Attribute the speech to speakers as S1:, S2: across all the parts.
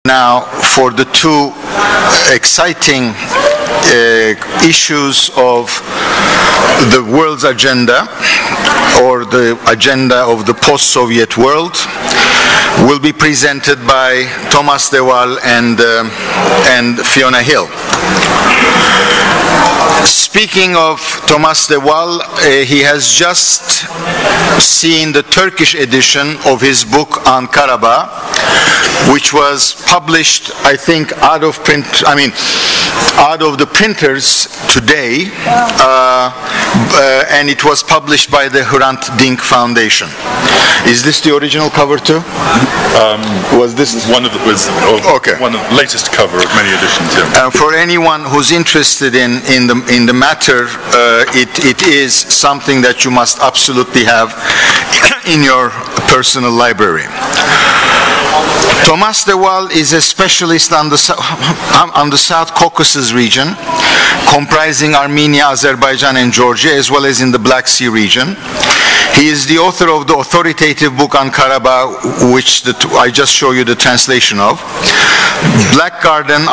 S1: Now, for the two exciting issues of the world's agenda, or the agenda of the post-Soviet world, will be presented by Thomas de Waal and Fiona Hill. Speaking of Thomas de Waal, he has just seen the Turkish edition of his book on Karabakh, which was published, I think, out of the printers today, and it was published by the Hrant Dink Foundation. Is this the original cover too? Was this
S2: one of the latest cover of many editions? Yeah.
S1: For anyone who's interested in the matter, it is something that you must absolutely have in your personal library. Thomas de Waal is a specialist on the South Caucasus region, comprising Armenia, Azerbaijan, and Georgia, as well as in the Black Sea region. He is the author of the authoritative book on Karabakh, which I just show you the translation of. Black Garden,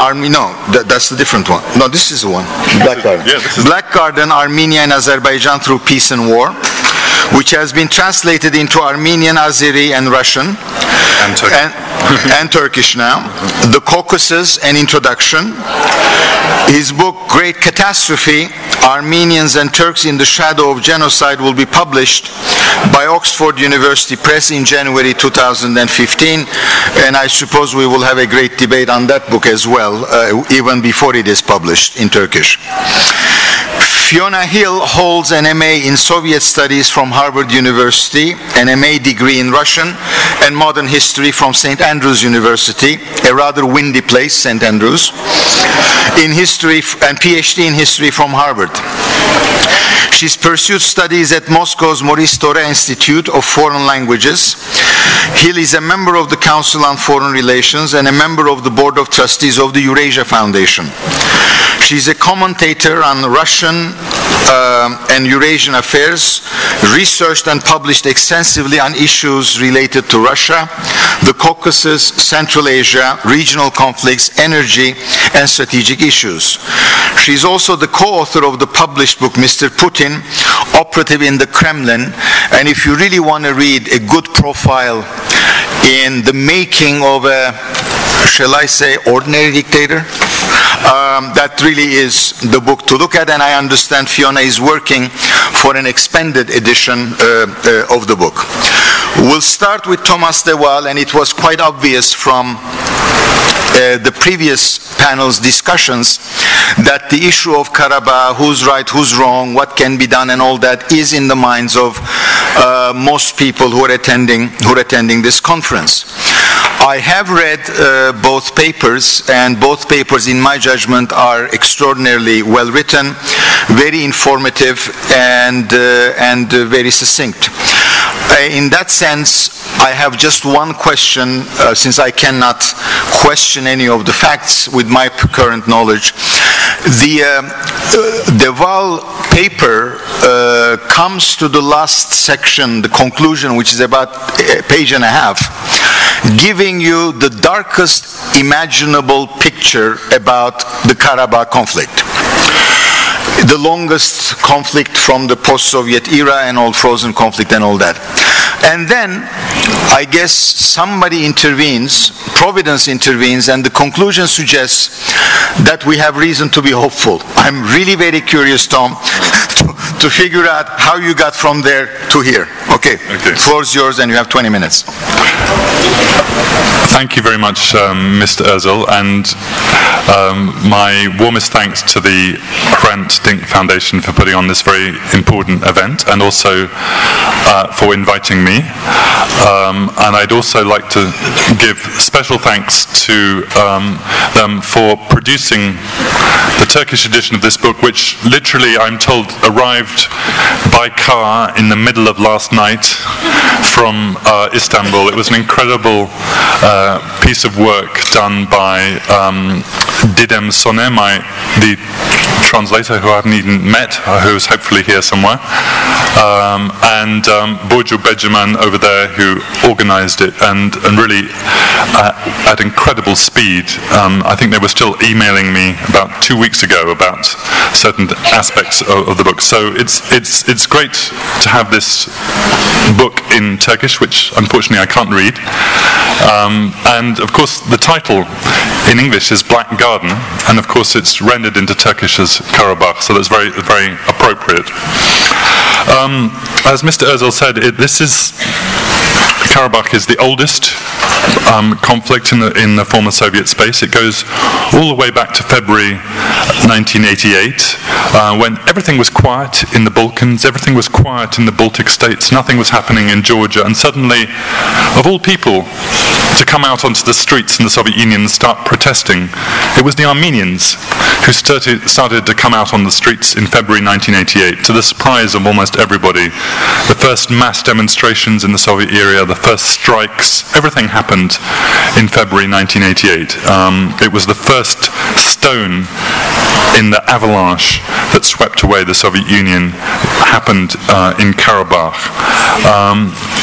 S1: that's the different one. No, this is the one. Black Garden. Black Garden, Armenia and Azerbaijan through peace and war, which has been translated into Armenian, Azeri, and Russian, and Turkish now. The Caucasus, an introduction. His book, Great Catastrophe, Armenians and Turks in the Shadow of Genocide, will be published by Oxford University Press in January 2015, and I suppose we will have a great debate on that book as well, even before it is published in Turkish. Fiona Hill holds an MA in Soviet Studies from Harvard University, an MA degree in Russian and Modern History from St. Andrews University, a rather windy place, St. Andrews, in history, and PhD in history from Harvard. She's pursued studies at Moscow's Maurice Thorez Institute of Foreign Languages. Hill is a member of the Council on Foreign Relations and a member of the Board of Trustees of the Eurasia Foundation. She's a commentator on Russian and Eurasian affairs, researched and published extensively on issues related to Russia, the Caucasus, Central Asia, regional conflicts, energy, and strategic issues. She's also the co-author of the published book, Mr. Putin, Operative in the Kremlin, and if you really want to read a good profile in the making of a, shall I say, ordinary dictator, that really is the book to look at, and I understand Fiona is working for an expanded edition of the book. We'll start with Thomas de Waal, and it was quite obvious from the previous panel's discussions that the issue of Karabakh, who's right, who's wrong, what can be done, and all that is in the minds of most people who are attending this conference. I have read both papers, and both papers, in my judgment, are extraordinarily well written, very informative, and very succinct. In that sense, I have just one question, since I cannot question any of the facts with my current knowledge. The Waal paper comes to the last section, the conclusion, which is about a page and a half, giving you the darkest imaginable picture about the Karabakh conflict. The longest conflict from the post-Soviet era, and all frozen conflict and all that. And then, I guess somebody intervenes, Providence intervenes, and the conclusion suggests that we have reason to be hopeful. I'm really very curious, Tom, to figure out how you got from there to here. Okay. The floor's yours, and you have 20 minutes.
S2: Thank you very much, Mr. Özel, and my warmest thanks to the Hrant Dink Foundation for putting on this very important event, and also for inviting me. And I'd also like to give special thanks to them for producing the Turkish edition of this book, which literally, I'm told, arrived by car in the middle of last night from Istanbul. It was an incredible piece of work done by Didem Soner, the translator who I haven't even met, who's hopefully here somewhere, and Burcu Begeman over there, who organised it, and really at incredible speed. I think they were still emailing me about 2 weeks ago about certain aspects of the book. So it's great to have this book in Turkish, which unfortunately I can't read. And of course the title in English is Black Garden, and of course it's rendered into Turkish as Karabakh, so that's very, very appropriate. As Mr. Özel said, Karabakh is the oldest conflict in the former Soviet space. It goes all the way back to February 1988, when everything was quiet in the Balkans, everything was quiet in the Baltic states, nothing was happening in Georgia, and suddenly, of all people, to come out onto the streets in the Soviet Union and start protesting, it was the Armenians who started to come out on the streets in February 1988, to the surprise of almost everybody. The first mass demonstrations in the Soviet era, the first strikes, everything happened in February 1988. It was the first stone in the avalanche that swept away the Soviet Union happened in Karabakh.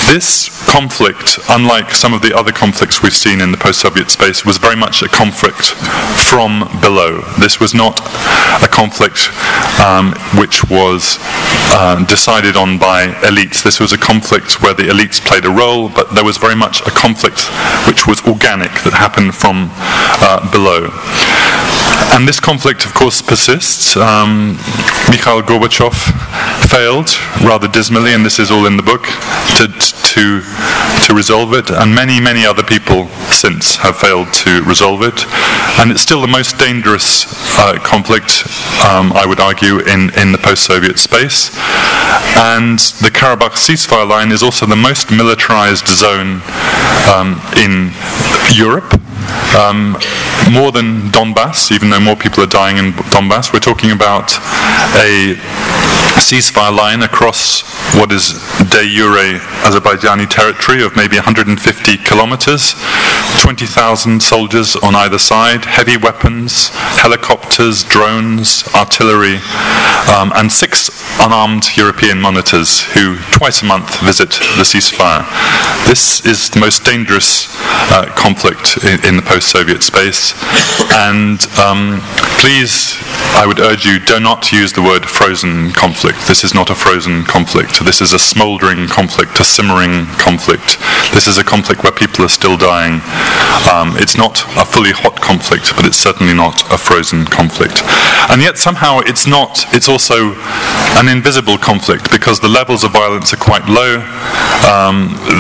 S2: This conflict, unlike some of the other conflicts we've seen in the post-Soviet space, was very much a conflict from below. This was not a conflict which was decided on by elites. This was a conflict where the elites played a role, but there was very much a conflict which was organic, that happened from below. And this conflict, of course, persists. Mikhail Gorbachev failed rather dismally, and this is all in the book, to resolve it, and many other people since have failed to resolve it. And it's still the most dangerous conflict, I would argue, in the post-Soviet space. And the Karabakh ceasefire line is also the most militarized zone in Europe. More than Donbass, even though more people are dying in Donbass. We're talking about a ceasefire line across what is de jure Azerbaijani territory of maybe 150 kilometers, 20,000 soldiers on either side, heavy weapons, helicopters, drones, artillery, and 6 unarmed European monitors who twice a month visit the ceasefire. This is the most dangerous conflict in the post-Soviet space, and please, I would urge you, do not use the word frozen conflict. This is not a frozen conflict. This is a smouldering conflict, a simmering conflict. This is a conflict where people are still dying. It's not a fully hot conflict, but it's certainly not a frozen conflict. And yet somehow it's not. It's also an invisible conflict, because the levels of violence are quite low.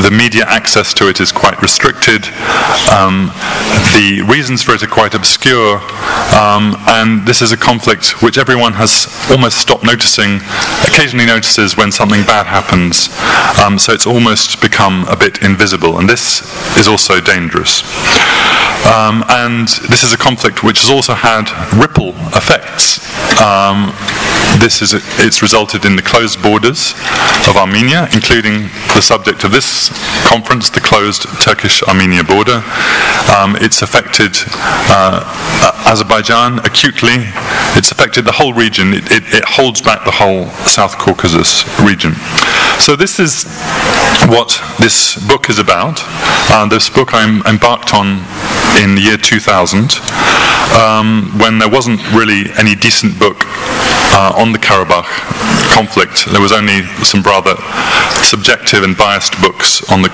S2: The media access to it is quite restricted. The reasons for it are quite obscure. And this is a conflict which everyone has almost stopped noticing, occasionally notices when something bad happens. So it's almost become a bit invisible, and this is also dangerous. And this is a conflict which has also had ripple effects. It's resulted in the closed borders of Armenia, including the subject of this conference, the closed Turkish-Armenia border. It's affected Azerbaijan acutely. It's affected the whole region. It holds back the whole South Caucasus region. So this is what this book is about. This book I embarked on in the year 2000, when there wasn't really any decent book on the Karabakh conflict. There was only some rather subjective and biased books on the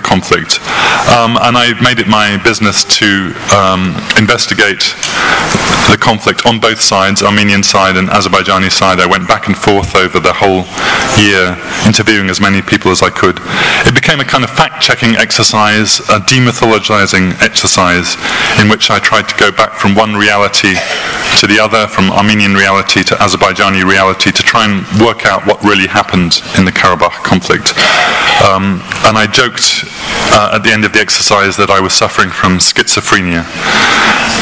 S2: conflict, and I made it my business to investigate the conflict on both sides, Armenian side and Azerbaijani side. I went back and forth over the whole year, interviewing as many people as I could. It became a kind of fact-checking exercise, a demythologizing exercise, in which I tried to go back from one reality to the other, from Armenian reality to Azerbaijani reality, to try and work out what really happened in the Karabakh conflict. And I joked at the end of the exercise that I was suffering from schizophrenia,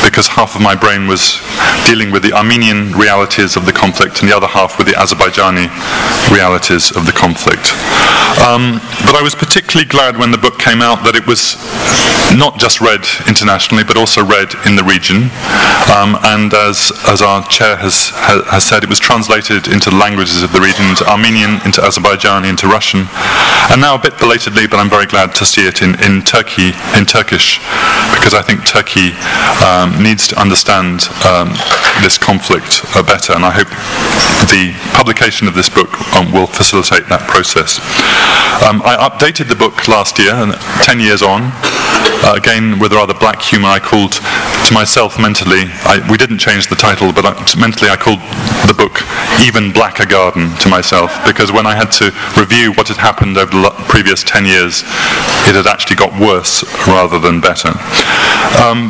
S2: because half of my brain was dealing with the Armenian realities of the conflict and the other half with the Azerbaijani realities of the conflict. But I was particularly glad when the book came out that it was not just read internationally, but also read in the region. And as our chair has said, it was translated into the languages of the region, into Armenian, into Azerbaijani, into Russian, and now a bit belatedly, but I'm very glad to see it in Turkish, because I think Turkey needs to understand this conflict better, and I hope the publication of this book will facilitate that process. I updated the book last year, and 10 years on, again with rather black humour, I called to myself mentally, we didn't change the title, but mentally I called the book Even Blacker Garden to myself, because when I had to review what had happened over the previous 10 years, it had actually got worse rather than better.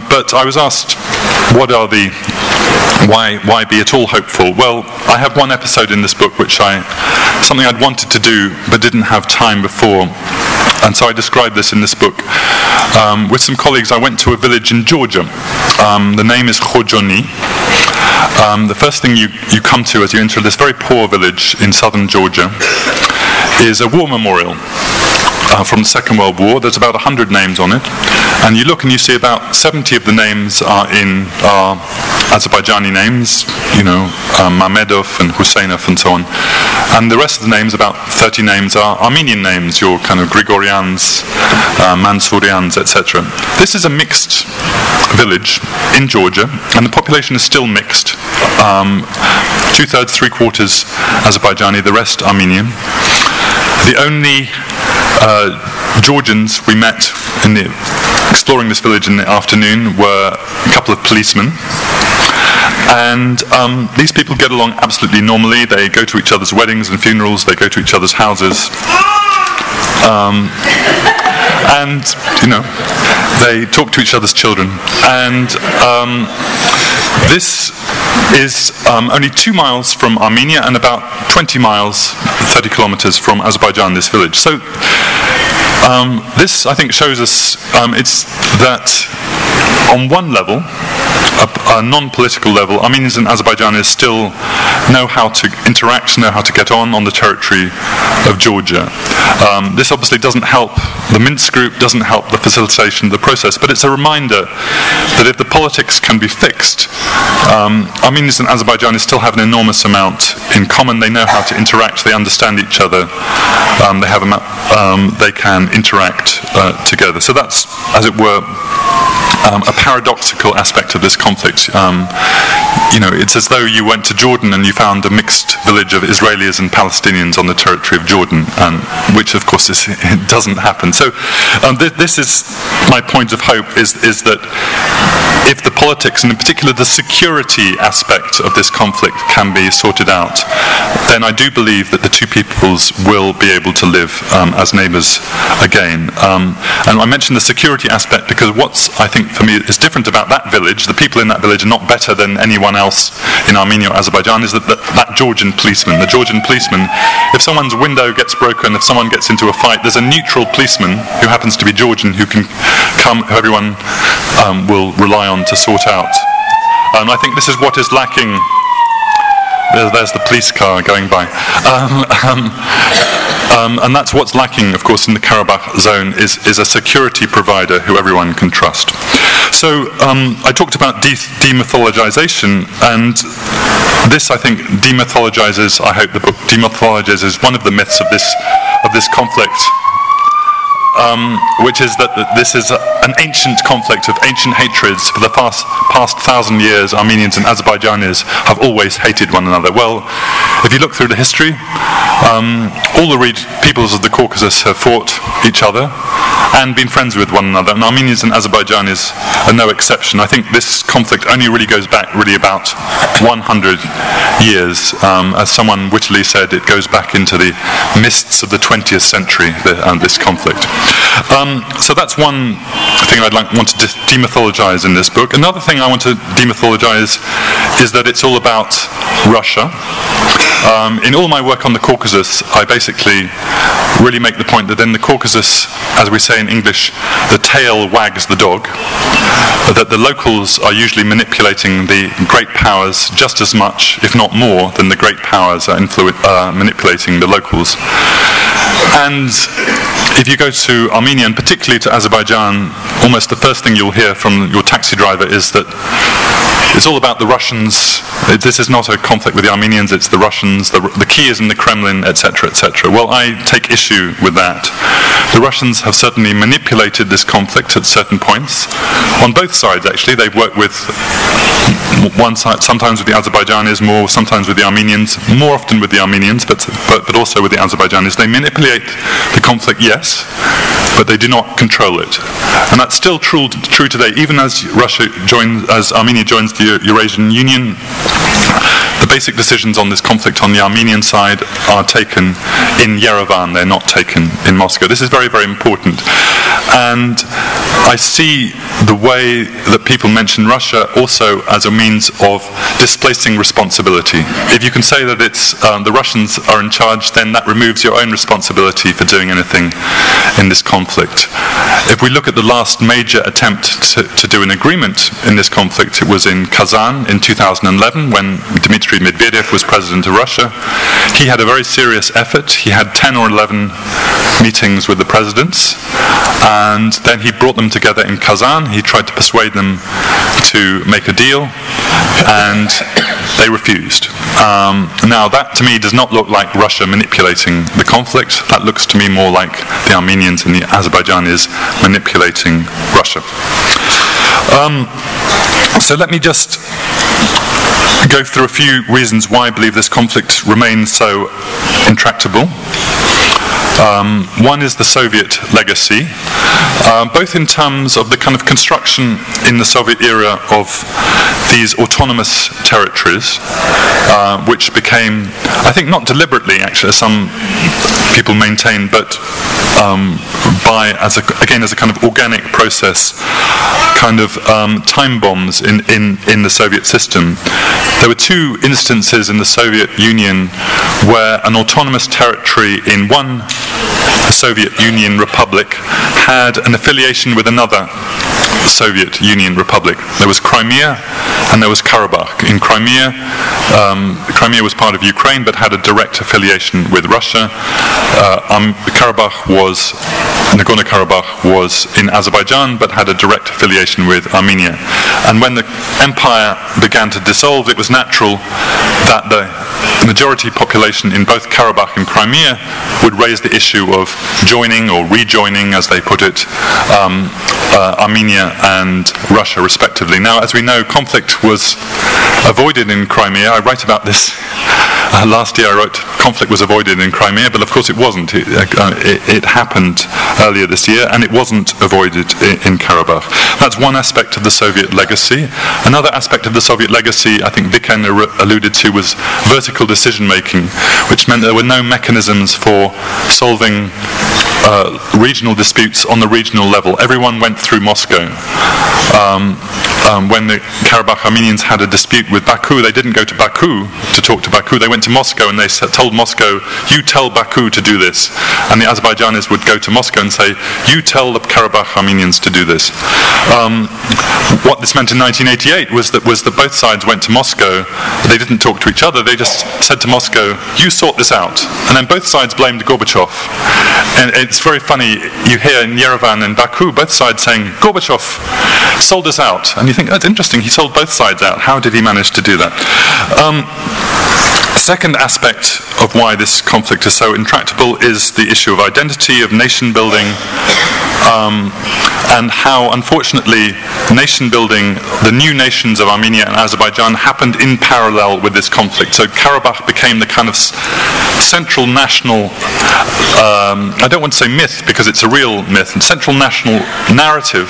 S2: But I was asked, why be at all hopeful? Well, I have one episode in this book something I'd wanted to do but didn't have time before, and so I described this in this book. With some colleagues, I went to a village in Georgia. The name is Khojoni. The first thing you come to as you enter this very poor village in southern Georgia is a war memorial from the Second World War. There's about 100 names on it, and you look and you see about 70 of the names are Azerbaijani names, Mamedov and Husseinov and so on, and the rest of the names, about 30 names, are Armenian names, your kind of Grigorians, Mansourians, etc. This is a mixed village in Georgia, and the population is still mixed. 2/3, 3/4 Azerbaijani, the rest Armenian. The only Georgians we met exploring this village in the afternoon were a couple of policemen. And these people get along absolutely normally. They go to each other's weddings and funerals, they go to each other's houses. And, they talk to each other's children. And this is only 2 miles from Armenia and about 20 miles, 30 kilometers from Azerbaijan, this village. So this, I think, shows us it's that on one level, a non-political level, Armenians and Azerbaijanis still know how to interact, know how to get on the territory of Georgia. This obviously doesn't help the Minsk group, doesn't help the facilitation of the process, but it's a reminder that if the politics can be fixed, Armenians and Azerbaijanis still have an enormous amount in common. They know how to interact, they understand each other, they can interact together. So that's, as it were, a paradoxical aspect of this conflict. It's as though you went to Jordan and you found a mixed village of Israelis and Palestinians on the territory of Jordan, which of course it doesn't happen. So this is my point of hope, is that if the politics, and in particular the security aspect of this conflict, can be sorted out, then I do believe that the two peoples will be able to live as neighbours again. And I mention the security aspect because what's, I think, for me, is different about that village, the people in that village are not better than anyone else in Armenia or Azerbaijan, is that Georgian policeman. The Georgian policeman, if someone's window gets broken, if someone gets into a fight, there's a neutral policeman who happens to be Georgian who can come, who everyone will rely on to sort out. And I think this is what is lacking. There's the police car going by. And that's what's lacking, of course, in the Karabakh zone, is a security provider who everyone can trust. So I talked about demythologization, and this, I think, demythologizes, I hope the book demythologizes one of the myths of this conflict, which is that this is an ancient conflict of ancient hatreds. For the past 1,000 years, Armenians and Azerbaijanis have always hated one another. Well, if you look through the history, all the peoples of the Caucasus have fought each other and been friends with one another, and Armenians and Azerbaijanis are no exception. I think this conflict only really goes back about 100 years. As someone wittily said, it goes back into the mists of the 20th century, this conflict. So that's one thing I'd want to demythologize in this book. Another thing I want to demythologize is that it's all about Russia. In all my work on the Caucasus, I basically really make the point that in the Caucasus, as we say in English, the tail wags the dog, that the locals are usually manipulating the great powers just as much, if not more, than the great powers are manipulating the locals. And if you go to Armenia, and particularly to Azerbaijan, almost the first thing you'll hear from your taxi driver is that it's all about the Russians. This is not a conflict with the Armenians, it's the Russians. The key is in the Kremlin, etc., etc. Well, I take issue with that. The Russians have certainly manipulated this conflict at certain points. On both sides, actually. They've worked with one side, sometimes with the Azerbaijanis more, sometimes with the Armenians, more often with the Armenians, but also with the Azerbaijanis. They manipulate the conflict, yes, but they do not control it. And that's still true today, even as Armenia joins the Eurasian Union. The basic decisions on this conflict on the Armenian side are taken in Yerevan, they're not taken in Moscow. This is very, very important. And I see the way that people mention Russia also as a means of displacing responsibility. If you can say that it's the Russians are in charge, then that removes your own responsibility for doing anything in this conflict. If we look at the last major attempt to do an agreement in this conflict, it was in Kazan in 2011 when Dmitry Medvedev was president of Russia. He had a very serious effort. He had 10 or 11 meetings with the presidents, and then he brought them together in Kazan. He tried to persuade them to make a deal, and they refused. Now that to me does not look like Russia manipulating the conflict. That looks to me more like the Armenians and the Azerbaijanis manipulating Russia. So let me just go through a few reasons why I believe this conflict remains so intractable. One is the Soviet legacy, both in terms of the kind of construction in the Soviet era of these autonomous territories, which became, I think not deliberately actually, as some people maintain, but as a kind of organic process, kind of time bombs in the Soviet system. There were two instances in the Soviet Union where an autonomous territory in one Soviet Union republic had an affiliation with another Soviet Union republic. There was Crimea and there was Karabakh. In Crimea, Crimea was part of Ukraine but had a direct affiliation with Russia. Nagorno-Karabakh was in Azerbaijan but had a direct affiliation with Armenia. And when the empire began to dissolve, it was natural that the majority population in both Karabakh and Crimea would raise the issue of joining or rejoining, as they put it, Armenia and Russia respectively. Now, as we know, conflict was avoided in Crimea. I write about this. Last year I wrote, conflict was avoided in Crimea, but of course it wasn't. It happened earlier this year, and it wasn't avoided in Karabakh. That's one aspect of the Soviet legacy. Another aspect of the Soviet legacy, I think Viken alluded to, was vertical decision-making, which meant there were no mechanisms for solving regional disputes on the regional level. Everyone went through Moscow. When the Karabakh Armenians had a dispute with Baku, they didn't go to Baku to talk to Baku. They went to Moscow and they told Moscow, you tell Baku to do this. And the Azerbaijanis would go to Moscow and say, you tell the Karabakh Armenians to do this. What this meant in 1988 was that both sides went to Moscow. They didn't talk to each other. They just said to Moscow, you sort this out. And then both sides blamed Gorbachev. And it's very funny, you hear in Yerevan and Baku, both sides saying, Gorbachev sold us out. And you think, that's interesting, he sold both sides out. How did he manage to do that? A second aspect of why this conflict is so intractable is the issue of identity, of nation building, and how, unfortunately, nation building, the new nations of Armenia and Azerbaijan happened in parallel with this conflict. So Karabakh became the kind of central national, I don't want to say myth because it's a real myth, central national narrative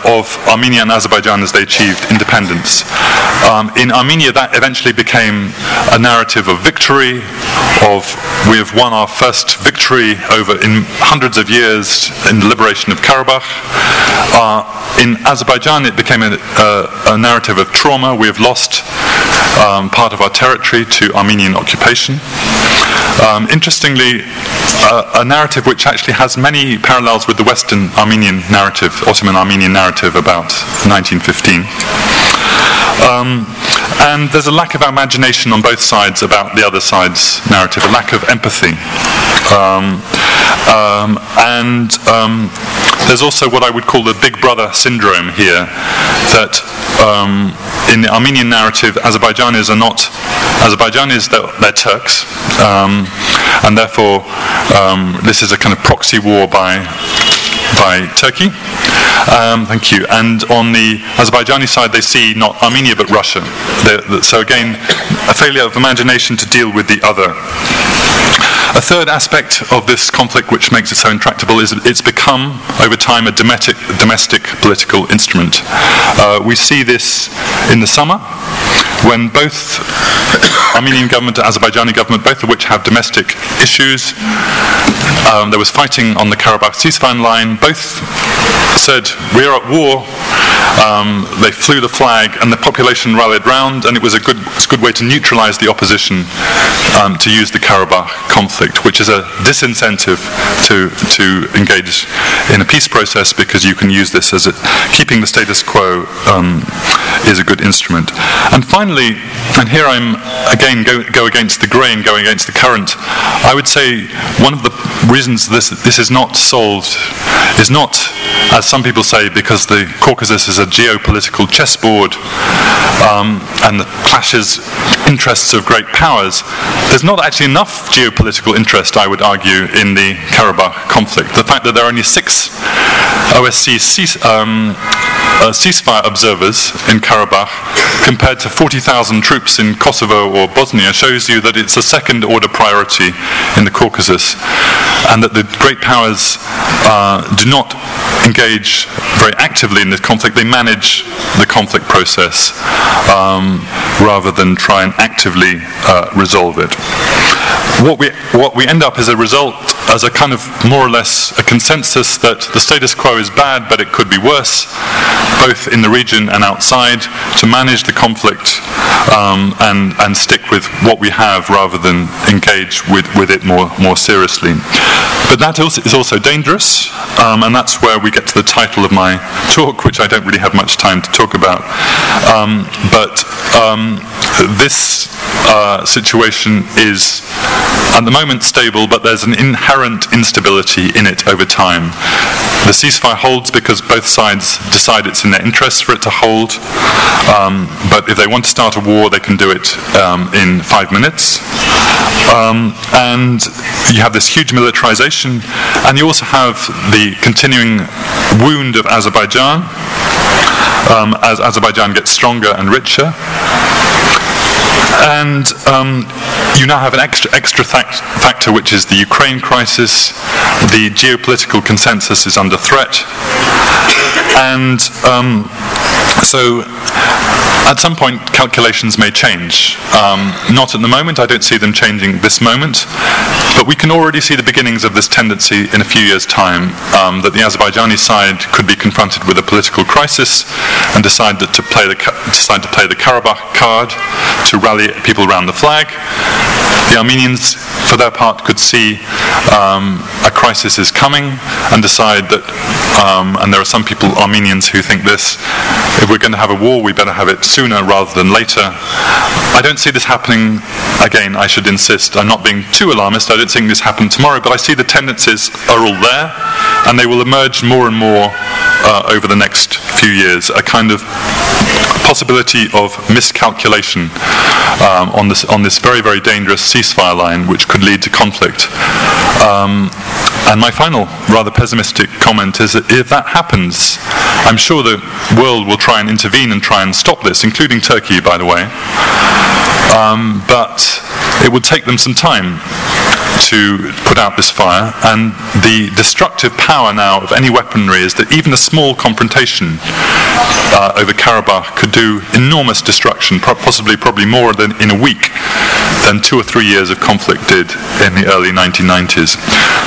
S2: of Armenia and Azerbaijan as they achieved independence. In Armenia, that eventually became a narrative of victory, of we have won our first victory in hundreds of years in the liberation of Karabakh. In Azerbaijan, it became a narrative of trauma. We have lost part of our territory to Armenian occupation. Interestingly, a narrative which actually has many parallels with the Western Armenian narrative, Ottoman Armenian narrative about 1915. And there's a lack of imagination on both sides about the other side's narrative, a lack of empathy. There's also what I would call the big brother syndrome here, that in the Armenian narrative, Azerbaijanis, they're Turks, and therefore this is a kind of proxy war by Turkey. Thank you. And on the Azerbaijani side, they see not Armenia but Russia. So again, a failure of imagination to deal with the other. A third aspect of this conflict which makes it so intractable is it's become, over time, a domestic political instrument. We see this in the summer, when both Armenian government and Azerbaijani government, both of which have domestic issues. There was fighting on the Karabakh ceasefire line. Both said, we're at war. They flew the flag, and the population rallied round, and it was a good way to neutralize the opposition to use the Karabakh conflict, which is a disincentive to engage in a peace process, because you can use this as keeping the status quo is a good instrument. And finally, and here I'm again go against the grain, going against the current, I would say one of the reasons this is not solved is not, as some people say, because the Caucasus is a geopolitical chessboard and the clashes interests of great powers. There's not actually enough geopolitical interest, I would argue, in the Karabakh conflict. The fact that there are only 6 OSCE ceasefire observers in Karabakh compared to 40,000 troops in Kosovo or Bosnia shows you that it's a second-order priority in the Caucasus, and that the great powers do not engage very actively in this conflict. They manage the conflict process rather than try and actively resolve it. What we end up as a result, as a kind of more or less a consensus that the status quo is bad, but it could be worse, both in the region and outside, to manage the conflict and stick with what we have rather than engage with it more seriously. But that is also dangerous, and that's where we get to the title of my talk, which I don't really have much time to talk about. This situation is at the moment stable, but there's an inherent instability in it over time. The ceasefire holds because both sides decide it's in their interests for it to hold, but if they want to start a war, they can do it in 5 minutes. And you have this huge militarization, and you also have the continuing wound of Azerbaijan as Azerbaijan gets stronger and richer. And you now have an extra factor, which is the Ukraine crisis. The geopolitical consensus is under threat. And so at some point, calculations may change. Not at the moment. I don't see them changing this moment. But we can already see the beginnings of this tendency in a few years' time, that the Azerbaijani side could be confronted with a political crisis and decide to play the Karabakh card to rally people around the flag. The Armenians, for their part, could see a crisis is coming and decide that, and there are some people, Armenians, who think this, if we're going to have a war, we better have it sooner rather than later. I don't see this happening, again, I should insist, I'm not being too alarmist, I don't think this happen tomorrow, but I see the tendencies are all there, and they will emerge more and more over the next few years, a kind of possibility of miscalculation on this very, very dangerous ceasefire line, which could lead to conflict. And my final, rather pessimistic comment is that if that happens, I'm sure the world will try and intervene and try and stop this, including Turkey, by the way. But it would take them some time to put out this fire, and the destructive power now of any weaponry is that even a small confrontation over Karabakh could do enormous destruction, probably more than in a week than 2 or 3 years of conflict did in the early 1990s.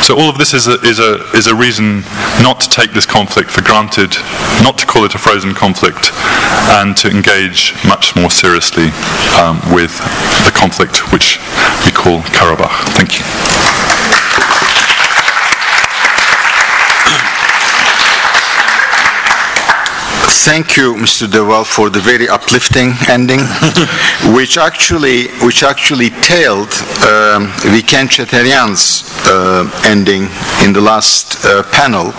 S2: So all of this is a reason not to take this conflict for granted, not to call it a frozen conflict, and to engage much more seriously with the conflict which we call Karabakh. Thank you.
S1: Thank you, Mr. De Waal, for the very uplifting ending, which actually tailed Viken Cheteryan's ending in the last panel.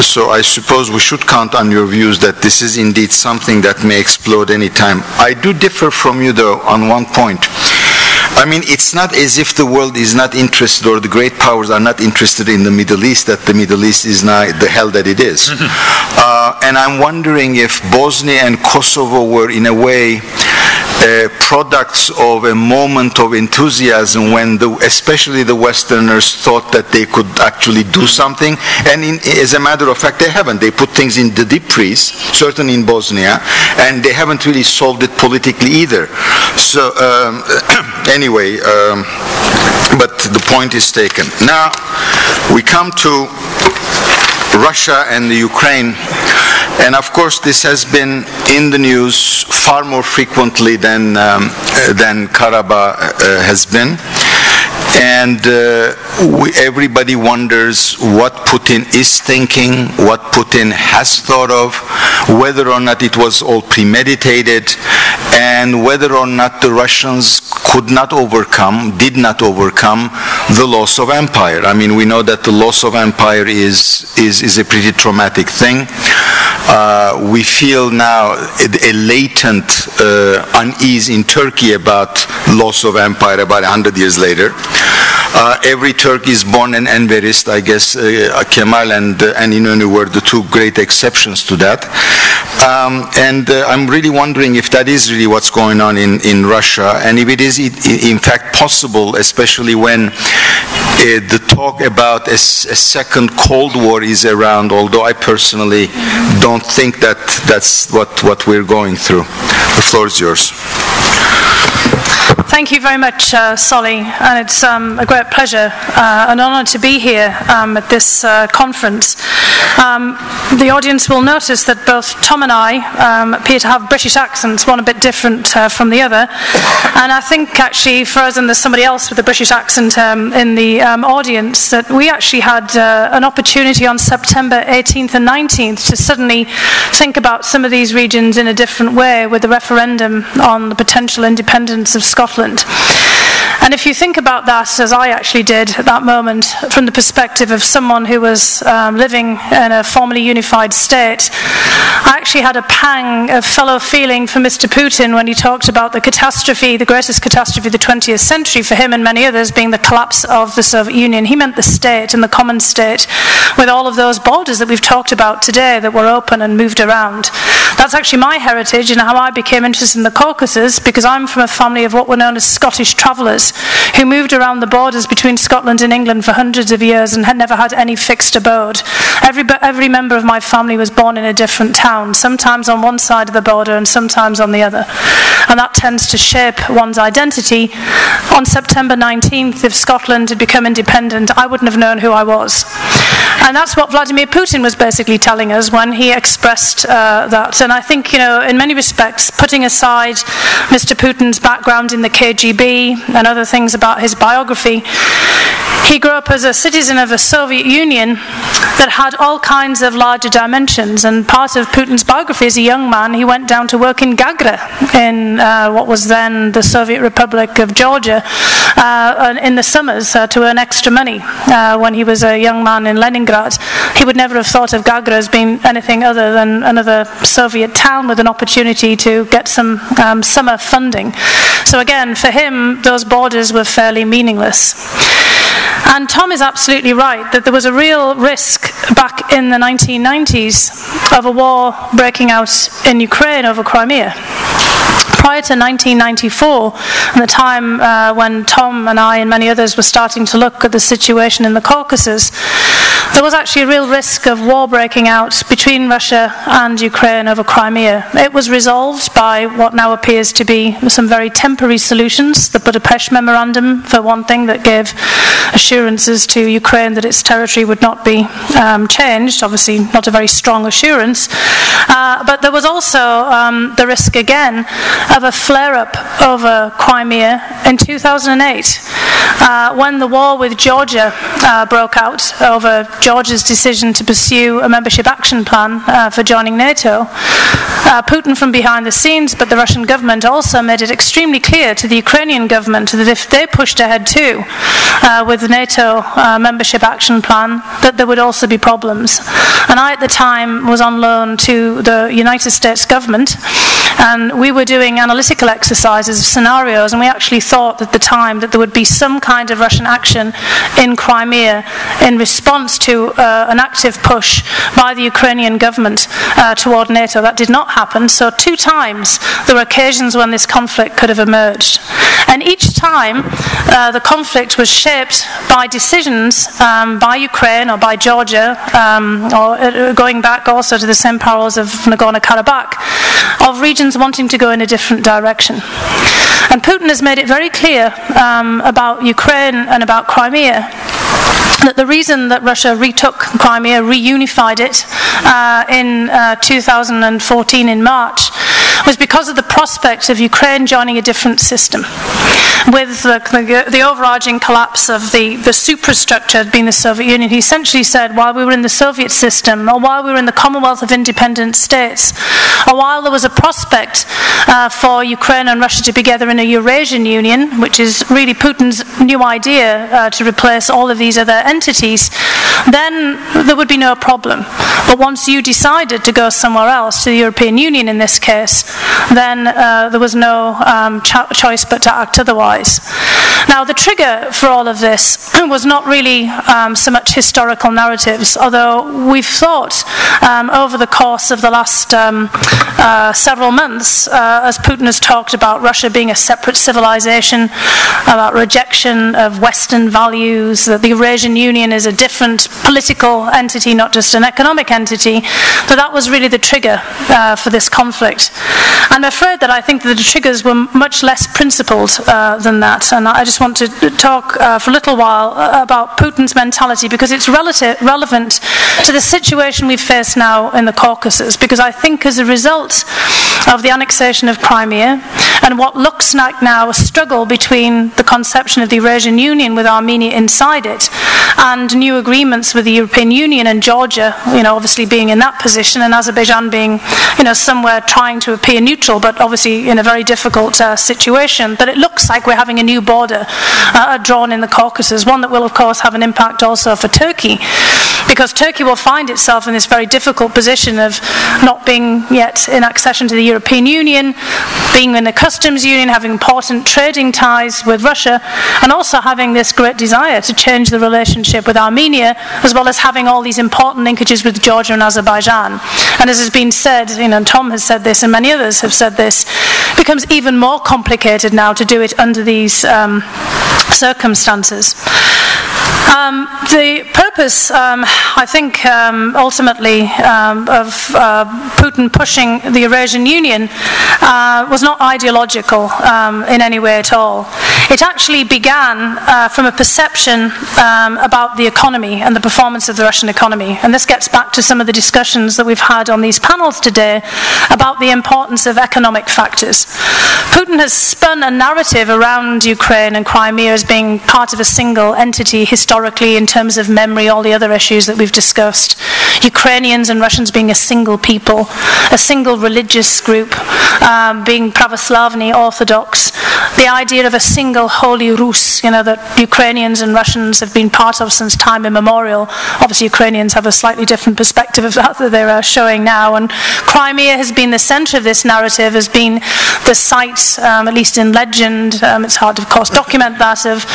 S1: So I suppose we should count on your views that this is indeed something that may explode any time. I do differ from you, though, on one point. I mean, it's not as if the world is not interested, or the great powers are not interested in the Middle East, that the Middle East is not the hell that it is. And I'm wondering if Bosnia and Kosovo were, in a way, products of a moment of enthusiasm when especially the Westerners thought that they could actually do something, and as a matter of fact they haven't. They put things in the deep freeze, certainly in Bosnia, and they haven't really solved it politically either. So anyway, but the point is taken. Now we come to Russia and the Ukraine. And of course, this has been in the news far more frequently than Karabakh has been. And everybody wonders what Putin is thinking, what Putin has thought of, whether or not it was all premeditated, and whether or not the Russians did not overcome the loss of empire. I mean, we know that the loss of empire is a pretty traumatic thing. We feel now a latent unease in Turkey about loss of empire about 100 years later. Every Turk is born an Enverist. I guess Kemal and İnönü were the two great exceptions to that. And I'm really wondering if that is really what's going on in Russia, and if it is in fact possible, especially when the talk about a second Cold War is around, although I personally don't think that that's what we're going through. The floor is yours.
S3: Thank you very much, Soli, and it's a great pleasure, an honour to be here at this conference. The audience will notice that both Tom and I appear to have British accents, one a bit different from the other, and I think actually for us, and there's somebody else with a British accent in the audience, that we actually had an opportunity on September 18th and 19th to suddenly think about some of these regions in a different way with the referendum on the potential independence of Scotland. And if you think about that, as I actually did at that moment, from the perspective of someone who was living in a formerly unified state, I actually had a pang of fellow feeling for Mr. Putin when he talked about the catastrophe, the greatest catastrophe of the 20th century for him and many others being the collapse of the Soviet Union. He meant the state and the common state with all of those borders that we've talked about today that were open and moved around. That's actually my heritage and how I became interested in the Caucasus, because I'm from a family of what were known as Scottish travellers who moved around the borders between Scotland and England for hundreds of years and had never had any fixed abode. Every member of my family was born in a different town, sometimes on one side of the border and sometimes on the other. And that tends to shape one's identity. On September 19th, if Scotland had become independent, I wouldn't have known who I was. And that's what Vladimir Putin was basically telling us when he expressed that. And I think, in many respects, putting aside Mr. Putin's background in the KGB and other things about his biography, he grew up as a citizen of a Soviet Union that had all kinds of larger dimensions. And part of Putin's biography, as a young man, he went down to work in Gagra, in what was then the Soviet Republic of Georgia, in the summers to earn extra money. When he was a young man in Leningrad, he would never have thought of Gagra as being anything other than another Soviet town with an opportunity to get some summer funding. So again, for him, those borders were fairly meaningless. And Tom is absolutely right that there was a real risk back in the 1990s of a war breaking out in Ukraine over Crimea. Prior to 1994, and the time when Tom and I and many others were starting to look at the situation in the Caucasus, there was actually a real risk of war breaking out between Russia and Ukraine over Crimea. It was resolved by what now appears to be some very temporary solutions. The Budapest Memorandum, for one thing, that gave assurances to Ukraine that its territory would not be changed, obviously not a very strong assurance. But there was also the risk again of a flare-up over Crimea in 2008 when the war with Georgia broke out over Georgia's decision to pursue a membership action plan for joining NATO, Putin from behind the scenes, but the Russian government also made it extremely clear to the Ukrainian government that if they pushed ahead too with the NATO membership action plan, that there would also be problems. And I at the time was on loan to the United States government, and we were doing analytical exercises of scenarios, and we actually thought at the time that there would be some kind of Russian action in Crimea in response to an active push by the Ukrainian government toward NATO. That did not happen, so 2 times there were occasions when this conflict could have emerged. And each time the conflict was shaped by decisions by Ukraine or by Georgia, or going back also to the same parallels of Nagorno-Karabakh, of regions wanting to go in a different direction. And Putin has made it very clear about Ukraine and about Crimea that the reason that Russia retook Crimea, reunified it in 2014 in March, was because of the prospect of Ukraine joining a different system. With the overarching collapse of the superstructure being the Soviet Union, he essentially said, while we were in the Soviet system, or while we were in the Commonwealth of Independent States, or while there was a prospect for Ukraine and Russia to be together in a Eurasian Union, which is really Putin's new idea to replace all of these other entities, then there would be no problem. But once you decided to go somewhere else, to the European Union in this case, then there was no choice but to act otherwise. Now, the trigger for all of this was not really so much historical narratives, although we've thought over the course of the last several months, as Putin has talked about Russia being a separate civilization, about rejection of Western values, that the Eurasian Union is a different political entity, not just an economic entity, that was really the trigger for this conflict. I'm afraid that I think that the triggers were much less principled than that, and I just want to talk for a little while about Putin's mentality, because it's relevant to the situation we face now in the Caucasus, because I think as a result of the annexation of Crimea and what looks like now a struggle between the conception of the Eurasian Union with Armenia inside it and new agreements with the European Union and Georgia, obviously being in that position, and Azerbaijan being, somewhere trying to appear neutral, but obviously in a very difficult situation, that it looks like we're having a new border drawn in the Caucasus, one that will of course have an impact also for Turkey, because Turkey will find itself in this very difficult position of not being yet in accession to the European Union, being in the customs union, having important trading ties with Russia, and also having this great desire to change the relationship with Armenia, as well as having all these important linkages with Georgia and Azerbaijan. And as has been said, and Tom has said this and many others have said this, it becomes even more complicated now to do it under these circumstances. The purpose, I think, ultimately, of Putin pushing the Eurasian Union was not ideological in any way at all. It actually began from a perception about the economy and the performance of the Russian economy. And this gets back to some of the discussions that we've had on these panels today about the importance of economic factors. Putin has spun a narrative around Ukraine and Crimea as being part of a single entity historically, in terms of memory, all the other issues that we've discussed. Ukrainians and Russians being a single people, a single religious group, being Pravoslavny, Orthodox, the idea of a single Holy Rus, that Ukrainians and Russians have been part of since time immemorial. Obviously, Ukrainians have a slightly different perspective of that they're showing now. And Crimea has been the centre of this narrative, has been the site, at least in legend, it's hard to, of course, document that, of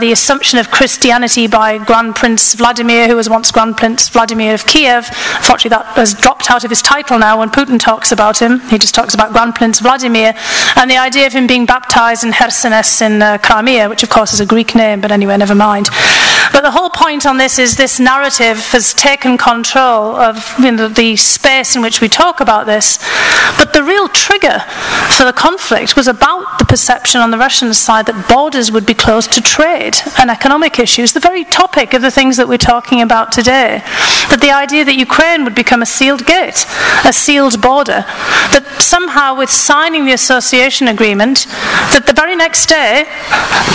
S3: the assumption of Christianity by Grand Prince Vladimir, who was once Grand Prince Vladimir of Kiev. Unfortunately, that has dropped out of his title now when Putin talks about him. He just talks about Grand Prince Vladimir, and the idea of him being baptized in Chersones in Crimea, which of course is a Greek name, but anyway, never mind. But the whole point on this is this narrative has taken control of the space in which we talk about this. But the real trigger for the conflict was about the perception on the Russian side that borders would be closed to trade and economic issues, the very topic of the things that we're talking about today. That the idea that Ukraine would become a sealed gate, a sealed border, that somehow with signing the association agreement, that the very next day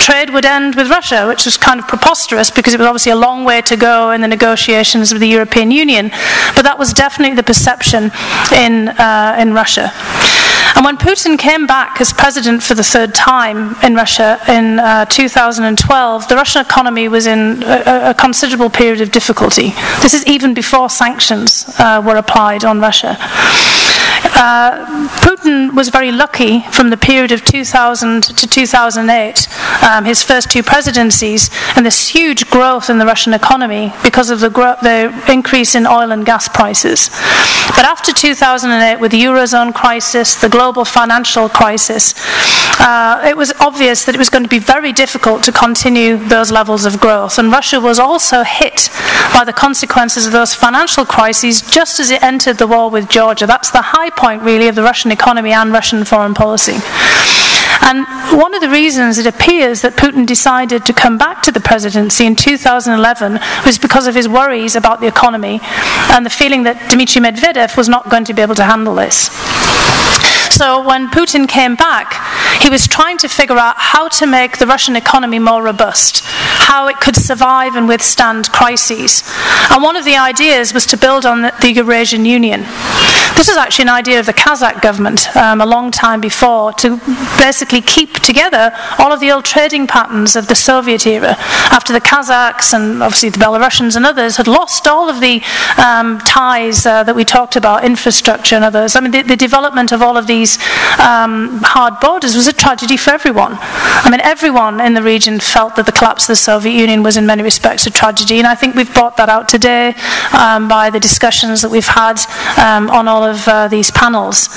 S3: trade would end with Russia, which was kind of preposterous because it was obviously a long way to go in the negotiations with the European Union, but that was definitely the perception in Russia. And when Putin came back as president for the third time in Russia in 2012, the Russian economy was in a considerable period of difficulty. This is even before sanctions were applied on Russia. Putin was very lucky from the period of 2000 to 2008, his first two presidencies, and this huge growth in the Russian economy because of the increase in oil and gas prices. But after 2008, with the Eurozone crisis, the global financial crisis, it was obvious that it was going to be very difficult to continue those levels of growth. And Russia was also hit by the consequences of those financial crises just as it entered the war with Georgia. That's the high point, really, of the Russian economy and Russian foreign policy. And one of the reasons it appears that Putin decided to come back to the presidency in 2011 was because of his worries about the economy and the feeling that Dmitry Medvedev was not going to be able to handle this. So when Putin came back, he was trying to figure out how to make the Russian economy more robust, how it could survive and withstand crises. And one of the ideas was to build on the Eurasian Union. This was actually an idea of the Kazakh government a long time before, to basically keep together all of the old trading patterns of the Soviet era, after the Kazakhs and obviously the Belarusians and others had lost all of the ties that we talked about, infrastructure and others. I mean, the development of all of these hard borders was a tragedy for everyone. I mean, everyone in the region felt that the collapse of the Soviet Union was in many respects a tragedy, and I think we've brought that out today by the discussions that we've had on all of these panels.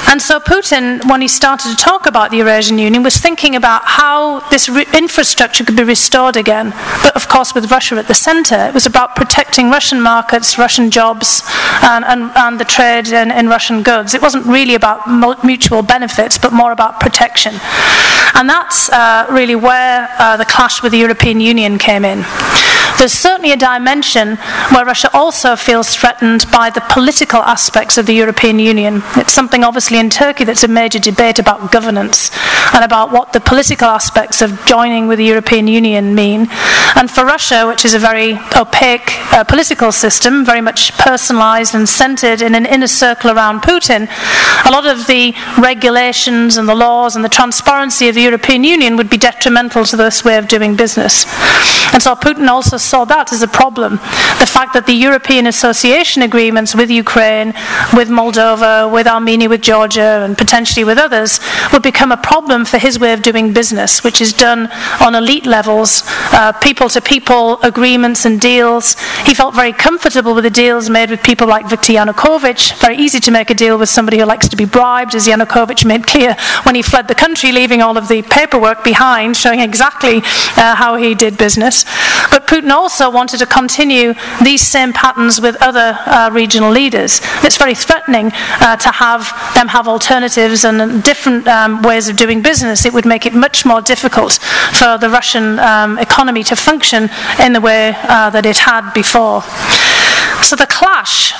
S3: And so Putin, when he started to talk about the Eurasian Union, was thinking about how this infrastructure could be restored again. But of course, with Russia at the centre, it was about protecting Russian markets, Russian jobs, and the trade in Russian goods. It wasn't really about mutual benefits, but more about protection. And that's really where the clash with the European Union came in. There's certainly a dimension where Russia also feels threatened by the political aspects of the European Union. It's something obviously in Turkey that's a major debate about governance and about what the political aspects of joining with the European Union mean. And for Russia, which is a very opaque political system, very much personalised and centred in an inner circle around Putin, a lot of the regulations and the laws and the transparency of the European Union would be detrimental to this way of doing business. And so Putin also saw that as a problem. The fact that the European association agreements with Ukraine, with Moldova, with Armenia, with Georgia, and potentially with others, would become a problem for his way of doing business, which is done on elite levels, people-to-people agreements and deals. He felt very comfortable with the deals made with people like Viktor Yanukovych. Very easy to make a deal with somebody who likes to be bribed, as Yanukovych made clear when he fled the country, leaving all of the paperwork behind, showing exactly how he did business. But Putin also wanted to continue these same patterns with other regional leaders. It's very threatening to have them have alternatives and different ways of doing business. It would make it much more difficult for the Russian economy to function in the way that it had before. So the clash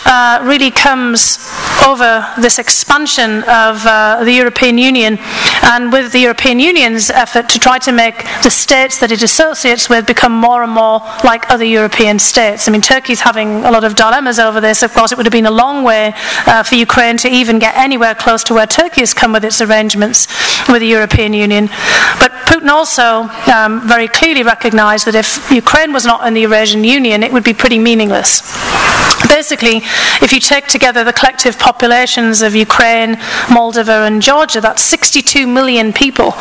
S3: really comes over this expansion of the European Union, and with the European Union's effort to try to make the states that it associates with become more and more like other European states. I mean, Turkey's having a lot of dilemmas over this. Of course, it would have been a long way for Ukraine to even get anywhere close to where Turkey has come with its arrangements with the European Union. But Putin also very clearly recognised that if Ukraine was not in the Eurasian Union, it would be pretty meaningless. Basically, if you take together the collective populations of Ukraine, Moldova and Georgia, that's 62 million people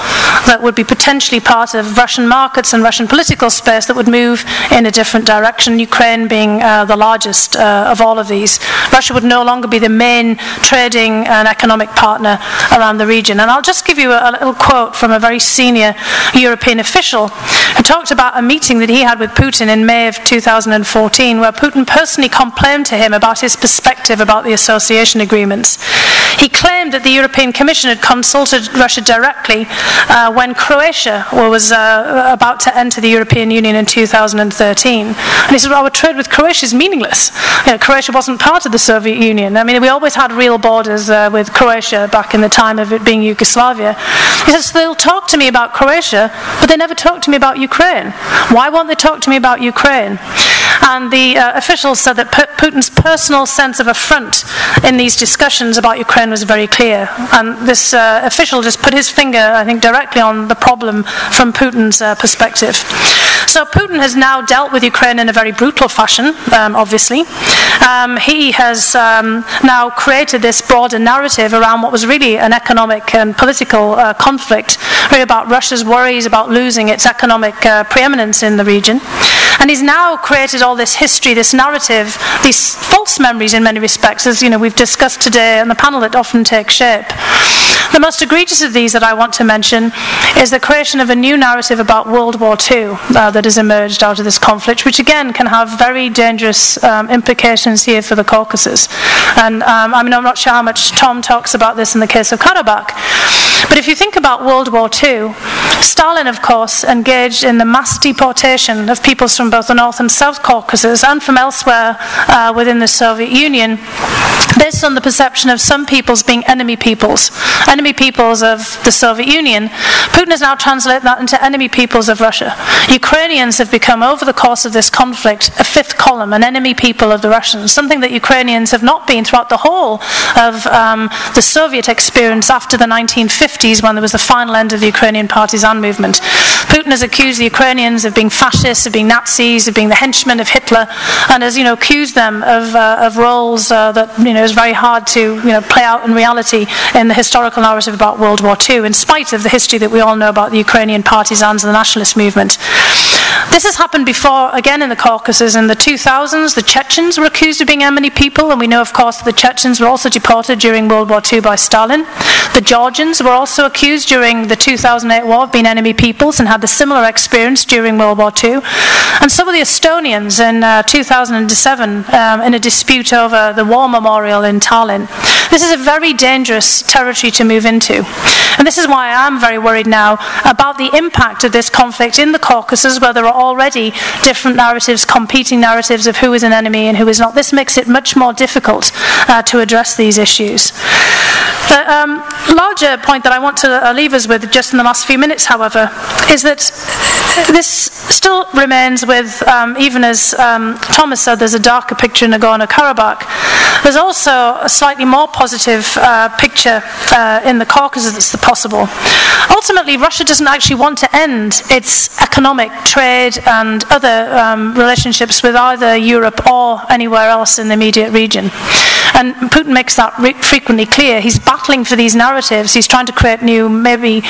S3: that would be potentially part of Russian markets and Russian political space that would move in a different direction, Ukraine being the largest of all of these. Russia would no longer be the main trading and economic partner around the region. And I'll just give you a little quote from a very senior European official and talked about a meeting that he had with Putin in May of 2014, where Putin personally complained to him about his perspective about the association agreements. He claimed that the European Commission had consulted Russia directly when Croatia was about to enter the European Union in 2013. And he said, our trade with Croatia is meaningless. Croatia wasn't part of the Soviet Union. I mean, we always had real borders with Croatia back in the time of it being Yugoslavia. He says, they'll talk to me about Croatia, but they never talk to me about Ukraine. Why won't they talk to me about Ukraine? And the officials said that Putin's personal sense of affront in these discussions about Ukraine was very clear. And this official just put his finger, I think, directly on the problem from Putin's perspective. So Putin has now dealt with Ukraine in a very brutal fashion, obviously. He has now created this broader narrative around what was really an economic and political conflict, really about Russia's worries about losing its economic preeminence in the region. And he's now created all this history, this narrative, these false memories in many respects, as we've discussed today on the panel, that often take shape. The most egregious of these that I want to mention is the creation of a new narrative about World War II that has emerged out of this conflict, which again can have very dangerous implications here for the Caucasus. And I'm not sure how much Tom talks about this in the case of Karabakh, but if you think about World War II, Stalin, of course, engaged in the mass deportation of peoples from both the North and South Caucasus and from elsewhere within the Soviet Union, based on the perception of some peoples being enemy peoples of the Soviet Union. Putin has now translated that into enemy peoples of Russia. Ukrainians have become, over the course of this conflict, a fifth column, an enemy people of the Russians, something that Ukrainians have not been throughout the whole of the Soviet experience after the 1950s, when there was the final end of the Ukrainian partisan movement. Putin has accused the Ukrainians of being fascists, of being Nazis, of being the henchmen of Hitler, and has accused them of roles that is very hard to play out in reality in the historical narrative about World War II, in spite of the history that we all know about the Ukrainian partisans and the nationalist movement. This has happened before, again in the Caucasus. In the 2000s, the Chechens were accused of being enemy people, and we know, of course, that the Chechens were also deported during World War II by Stalin. The Georgians were also accused during the 2008 war of being enemy peoples and had a similar experience during World War II. And some of the Estonians in 2007 in a dispute over the war memorial in Tallinn. This is a very dangerous territory to move into. And this is why I am very worried now about the impact of this conflict in the Caucasus, where there are already different narratives, competing narratives of who is an enemy and who is not. This makes it much more difficult to address these issues. The larger point that I want to leave us with just in the last few minutes, however, is that this still remains with, even as Thomas said, there's a darker picture in Nagorno-Karabakh. There's also a slightly more positive picture in the Caucasus that's possible. Ultimately, Russia doesn't actually want to end its economic, trade and other relationships with either Europe or anywhere else in the immediate region. And Putin makes that frequently clear. He's battling for these narratives. He's trying to create new, maybe,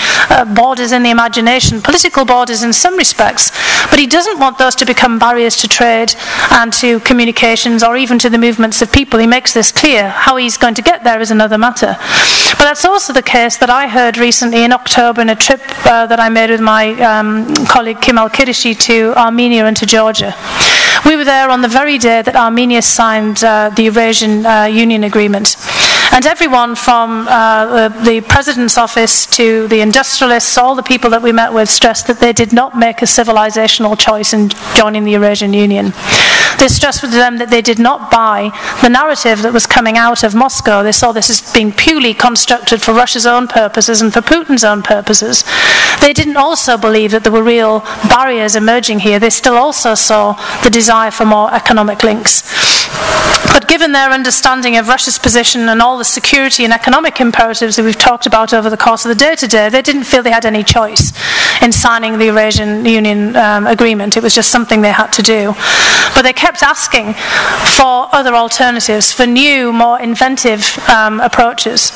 S3: borders in the imagination, political borders in some respects. But he doesn't want those to become barriers to trade and to communications or even to the movements of people. He makes this clear. How he's going to get there is another matter. But that's also the case that I heard recently in October in a trip that I made with my colleague Kemal Kirishi to Armenia and to Georgia. We were there on the very day that Armenia signed the Eurasian Union Agreement. And everyone from the President's office to the industrialists, all the people that we met with, stressed that they did not make a civilizational choice in joining the Eurasian Union. They stressed with them that they did not buy the narrative that was coming out of Moscow. They saw this as being purely constructed for Russia's own purposes and for Putin's own purposes. They didn't also believe that there were real barriers emerging here. They still also saw the desire for more economic links. But given their understanding of Russia's position and all the security and economic imperatives that we've talked about over the course of the day today, they didn't feel they had any choice in signing the Eurasian Union agreement. It was just something they had to do. But they kept asking for other alternatives, for new, more inventive approaches.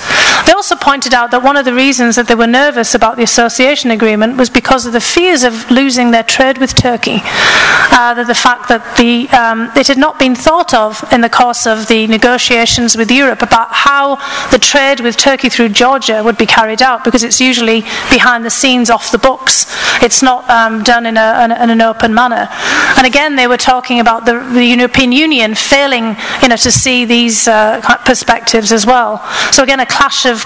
S3: They also pointed out that one of the reasons that they were nervous about the association agreement was because of the fears of losing their trade with Turkey. The fact that it had not been thought of of in the course of the negotiations with Europe about how the trade with Turkey through Georgia would be carried out, because it's usually behind the scenes, off the books. It's not done in an open manner. And again, they were talking about the European Union failing, to see these perspectives as well. So again, a clash of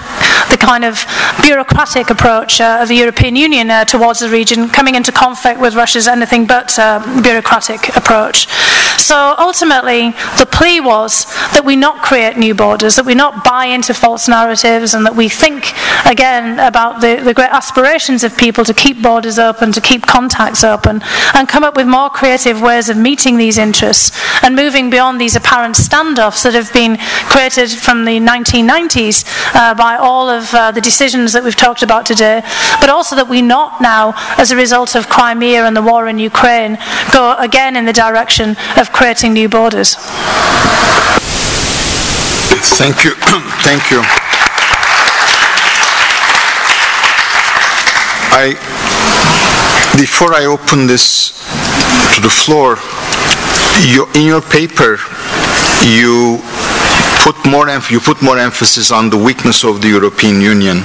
S3: the kind of bureaucratic approach of the European Union towards the region coming into conflict with Russia's anything but bureaucratic approach. So ultimately, the plea was that we not create new borders, that we not buy into false narratives, and that we think again about the great aspirations of people to keep borders open, to keep contacts open, and come up with more creative ways of meeting these interests and moving beyond these apparent standoffs that have been created from the 1990s by all of the decisions that we've talked about today, but also that we not now, as a result of Crimea and the war in Ukraine, go again in the direction of creating new borders.
S1: Thank you. Thank you. Before I open this to the floor, in your paper, you put more emphasis on the weakness of the European Union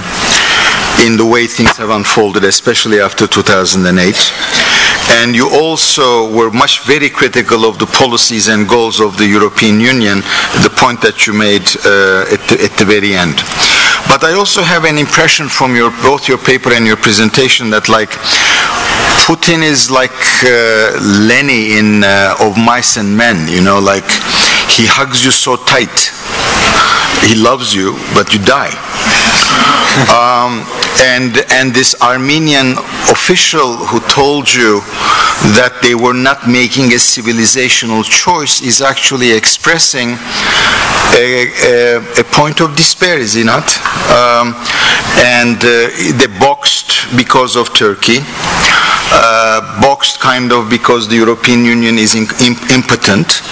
S1: in the way things have unfolded, especially after 2008. And you also were very critical of the policies and goals of the European Union, the point that you made at the very end. But I also have an impression from both your paper and your presentation that Putin is like Lenny in Of Mice and Men, he hugs you so tight. He loves you, but you die. And this Armenian official who told you that they were not making a civilizational choice is actually expressing a point of despair, is he not? They boxed because of Turkey. Boxed kind of because the European Union is impotent,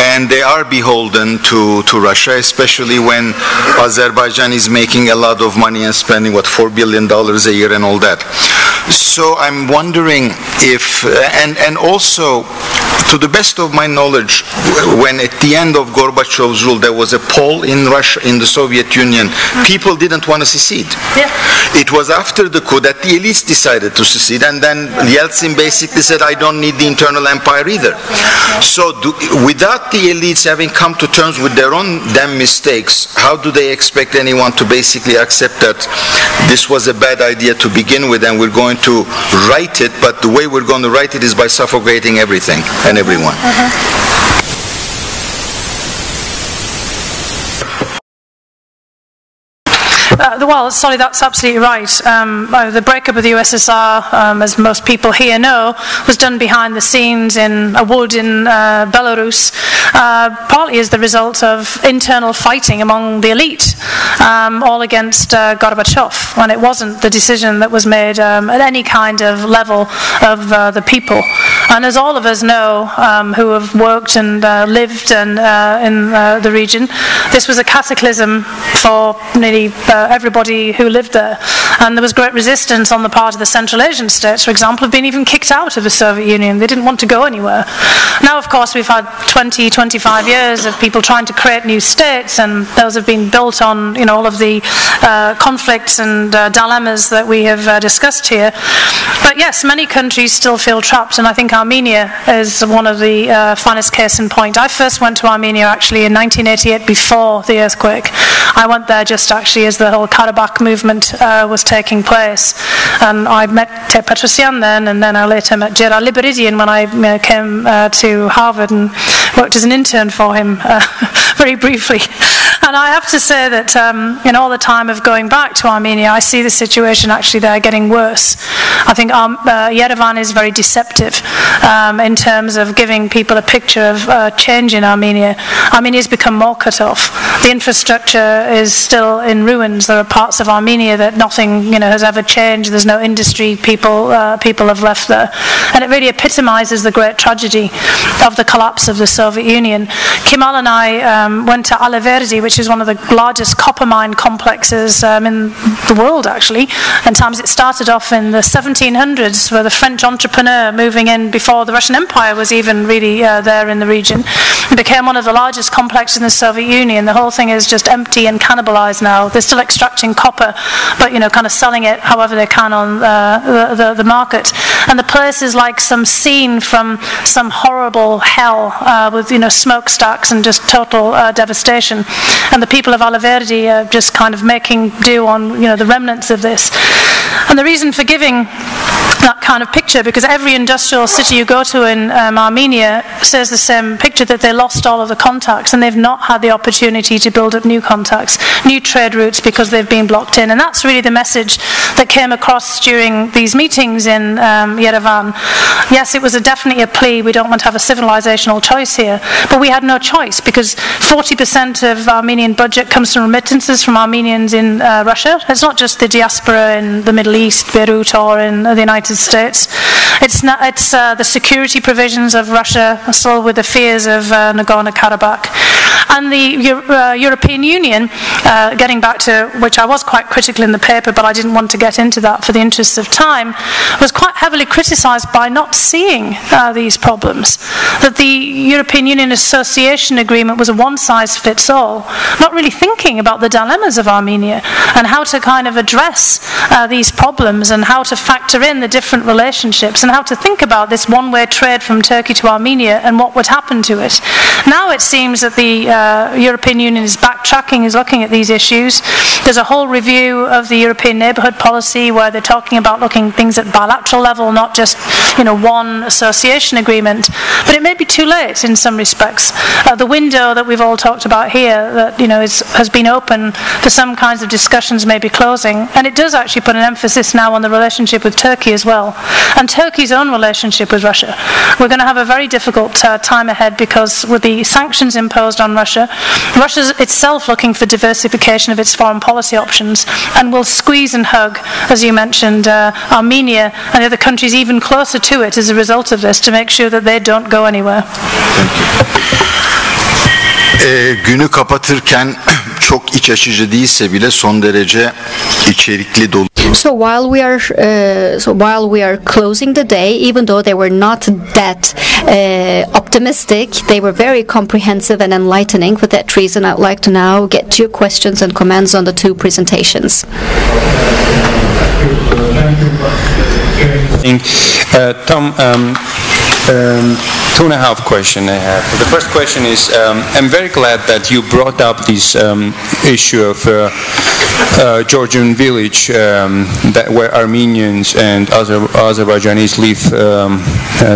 S1: and they are beholden to Russia, especially when Azerbaijan is making a lot of money and spending $4 billion a year and all that. So I'm wondering if, and also, to the best of my knowledge, when at the end of Gorbachev's rule there was a poll in Russia, in the Soviet Union, people didn't want to secede.
S3: Yeah.
S1: It was after the coup that the elites decided to secede, and then Yeltsin basically said, I don't need the internal empire either. So without the elites having come to terms with their own damn mistakes, how do they expect anyone to basically accept that this was a bad idea to begin with and we're going to right it, but the way we're going to right it is by suffocating everything and everyone?
S3: Well, Soli, that's absolutely right. The breakup of the USSR, as most people here know, was done behind the scenes in a wood in Belarus, partly as the result of internal fighting among the elite, all against Gorbachev, and it wasn't the decision that was made at any kind of level of the people. And as all of us know, who have worked and lived in the region, this was a cataclysm for nearly everybody who lived there. And there was great resistance on the part of the Central Asian states, for example, of being even kicked out of the Soviet Union. They didn't want to go anywhere. Now, of course, we've had 20, 25 years of people trying to create new states, and those have been built on all of the conflicts and dilemmas that we have discussed here. But yes, many countries still feel trapped, and I think Armenia is one of the finest case in point. I first went to Armenia actually in 1988 before the earthquake. I went there just actually as the whole Karabakh movement was taking place, and I met Petrosyan then, and then I later met Gerard Liberidian when I came to Harvard and worked as an intern for him very briefly. And I have to say that in all the time of going back to Armenia, I see the situation actually there getting worse. I think Yerevan is very deceptive in terms of giving people a picture of change in Armenia. Armenia has become more cut off. The infrastructure is still in ruins. There are parts of Armenia that nothing has ever changed. There's no industry. People have left there. And it really epitomizes the great tragedy of the collapse of the Soviet Union. Kemal and I went to Alaverdi, which which is one of the largest copper mine complexes in the world, actually. And times it started off in the 1700s with a French entrepreneur moving in before the Russian Empire was even really there in the region. It became one of the largest complexes in the Soviet Union. The whole thing is just empty and cannibalized now. They're still extracting copper, but kind of selling it however they can on the market. And the place is like some scene from some horrible hell with smokestacks and just total devastation. And the people of Alaverdi are just kind of making do on the remnants of this. And the reason for giving that kind of picture, because every industrial city you go to in Armenia says the same picture, that they lost all of the contacts and they've not had the opportunity to build up new contacts, new trade routes, because they've been blocked in. And that's really the message that came across during these meetings in Yerevan. Yes, it was definitely a plea, we don't want to have a civilizational choice here, but we had no choice, because 40% of Armenian budget comes from remittances from Armenians in Russia. It's not just the diaspora in the Middle East, Beirut, or in the United States. It's the security provisions of Russia, still with the fears of Nagorno-Karabakh. And the European Union, getting back to which I was quite critical in the paper, but I didn't want to get into that for the interests of time, was quite heavily criticised by not seeing these problems. That the European Union Association Agreement was a one-size-fits-all, not really thinking about the dilemmas of Armenia and how to kind of address these problems and how to factor in the different relationships and how to think about this one-way trade from Turkey to Armenia and what would happen to it. Now it seems that the European Union is backtracking, is looking at these issues. There's a whole review of the European neighbourhood policy where they're talking about looking at things at bilateral level, not just one association agreement. But it may be too late in some respects. The window that we've all talked about here that has been open for some kinds of discussions may be closing, and it does actually put an emphasis now on the relationship with Turkey as well, and Turkey's own relationship with Russia. We're going to have a very difficult time ahead, because with the sanctions imposed on Russia, Russia's itself looking for diversification of its foreign policy options, and will squeeze and hug, as you mentioned, Armenia and the other countries even closer to it as a result of this, to make sure that they don't go anywhere.
S1: Günü kapatırken çok iç açıcı değilse bile son derece içerikli dolu.
S4: So while we are closing the day, even though they were not that optimistic, they were very comprehensive and enlightening. For that reason, I'd like to now get to your questions and comments on the two presentations.
S5: Tom, 2.5 questions I have. The first question is, I'm very glad that you brought up this issue of Georgian village where Armenians and Azerbaijanis live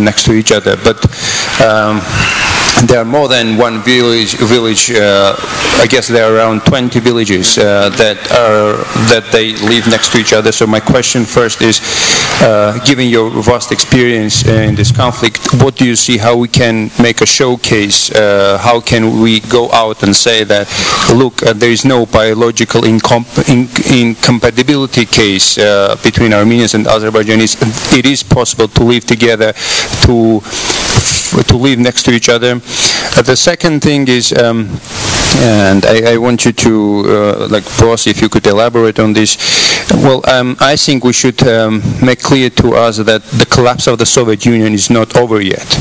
S5: next to each other. But there are more than one village. I guess there are around 20 villages that they live next to each other. So my question first is, given your vast experience in this conflict, what do you see how we can make a showcase? How can we go out and say that, look, there is no biological incompatibility case between Armenians and Azerbaijanis. It is possible to live together, to live next to each other. The second thing is, and I want you to, boss, if you could elaborate on this. Well, I think we should make clear to us that the collapse of the Soviet Union is not over yet,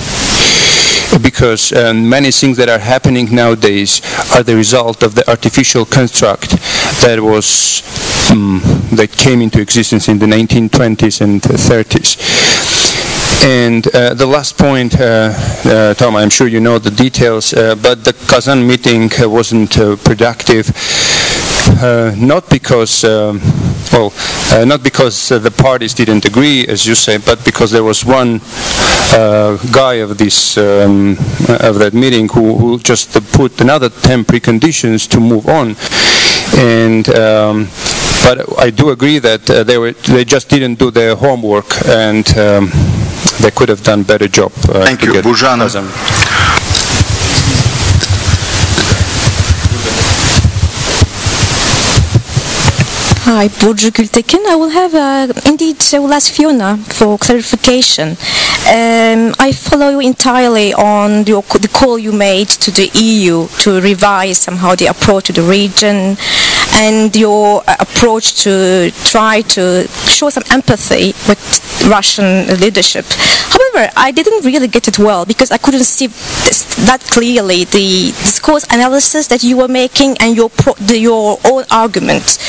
S5: because many things that are happening nowadays are the result of the artificial construct that came into existence in the 1920s and 30s. And the last point, Tom, I'm sure you know the details, but the Kazan meeting wasn't productive, not because the parties didn't agree, as you say, but because there was one guy of that meeting who just put another 10 preconditions to move on. And but I do agree that they just didn't do their homework, and they could have done a better job.
S1: Thank you, Burcu.
S6: Hi, Burcu Gültekin. I will ask Fiona for clarification. I follow you entirely on the call you made to the EU to revise somehow the approach to the region and your approach to try to show some empathy with Russian leadership. However, I didn't really get it well because I couldn't see that clearly the discourse analysis that you were making and your own argument.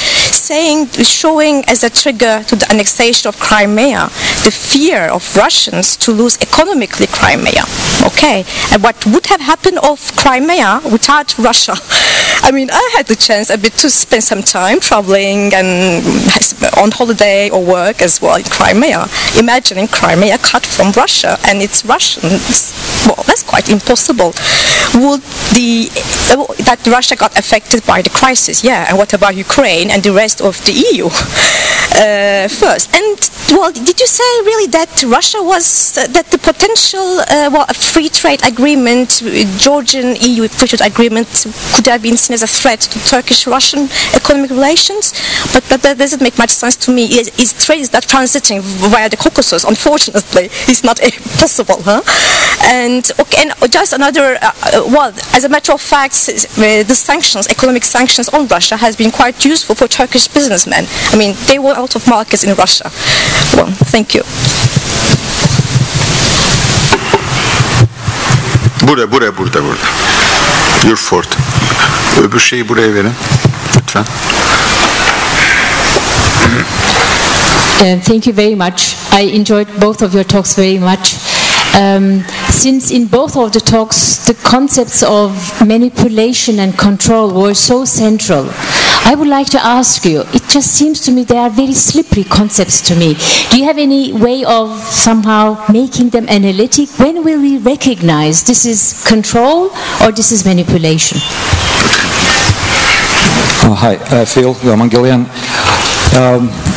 S6: Showing as a trigger to the annexation of Crimea, the fear of Russians to lose economically Crimea. Okay, and what would have happened of Crimea without Russia? I mean, I had the chance a bit to spend some time traveling and on holiday or work as well in Crimea. Imagining Crimea cut from Russia and its Russians, well, that's quite impossible. Would that Russia got affected by the crisis? Yeah, and what about Ukraine and the rest of the EU first? And well, did you say really that Russia was that the potential a free trade agreement, Georgian EU free trade agreement, could have been seen as a threat to Turkish-Russian economic relations? But that doesn't make much sense to me. Is trade is not transiting via the Caucasus? Unfortunately, it's not possible, huh? And okay, and just another. As a matter of fact, the sanctions, economic sanctions on Russia, has been quite useful for Turkish businessmen. I mean, they were out of markets in Russia. Well, thank you.
S1: Burada. You're fourth. Öbür şeyi buraya verin. Lütfen.
S7: Thank you very much. I enjoyed both of your talks very much. Since in both of the talks the concepts of manipulation and control were so central, I would like to ask you, it just seems to me they are very slippery concepts to me. Do you have any way of somehow making them analytic? When will we recognize this is control or this is manipulation?
S8: Hi, Phil Mangilian.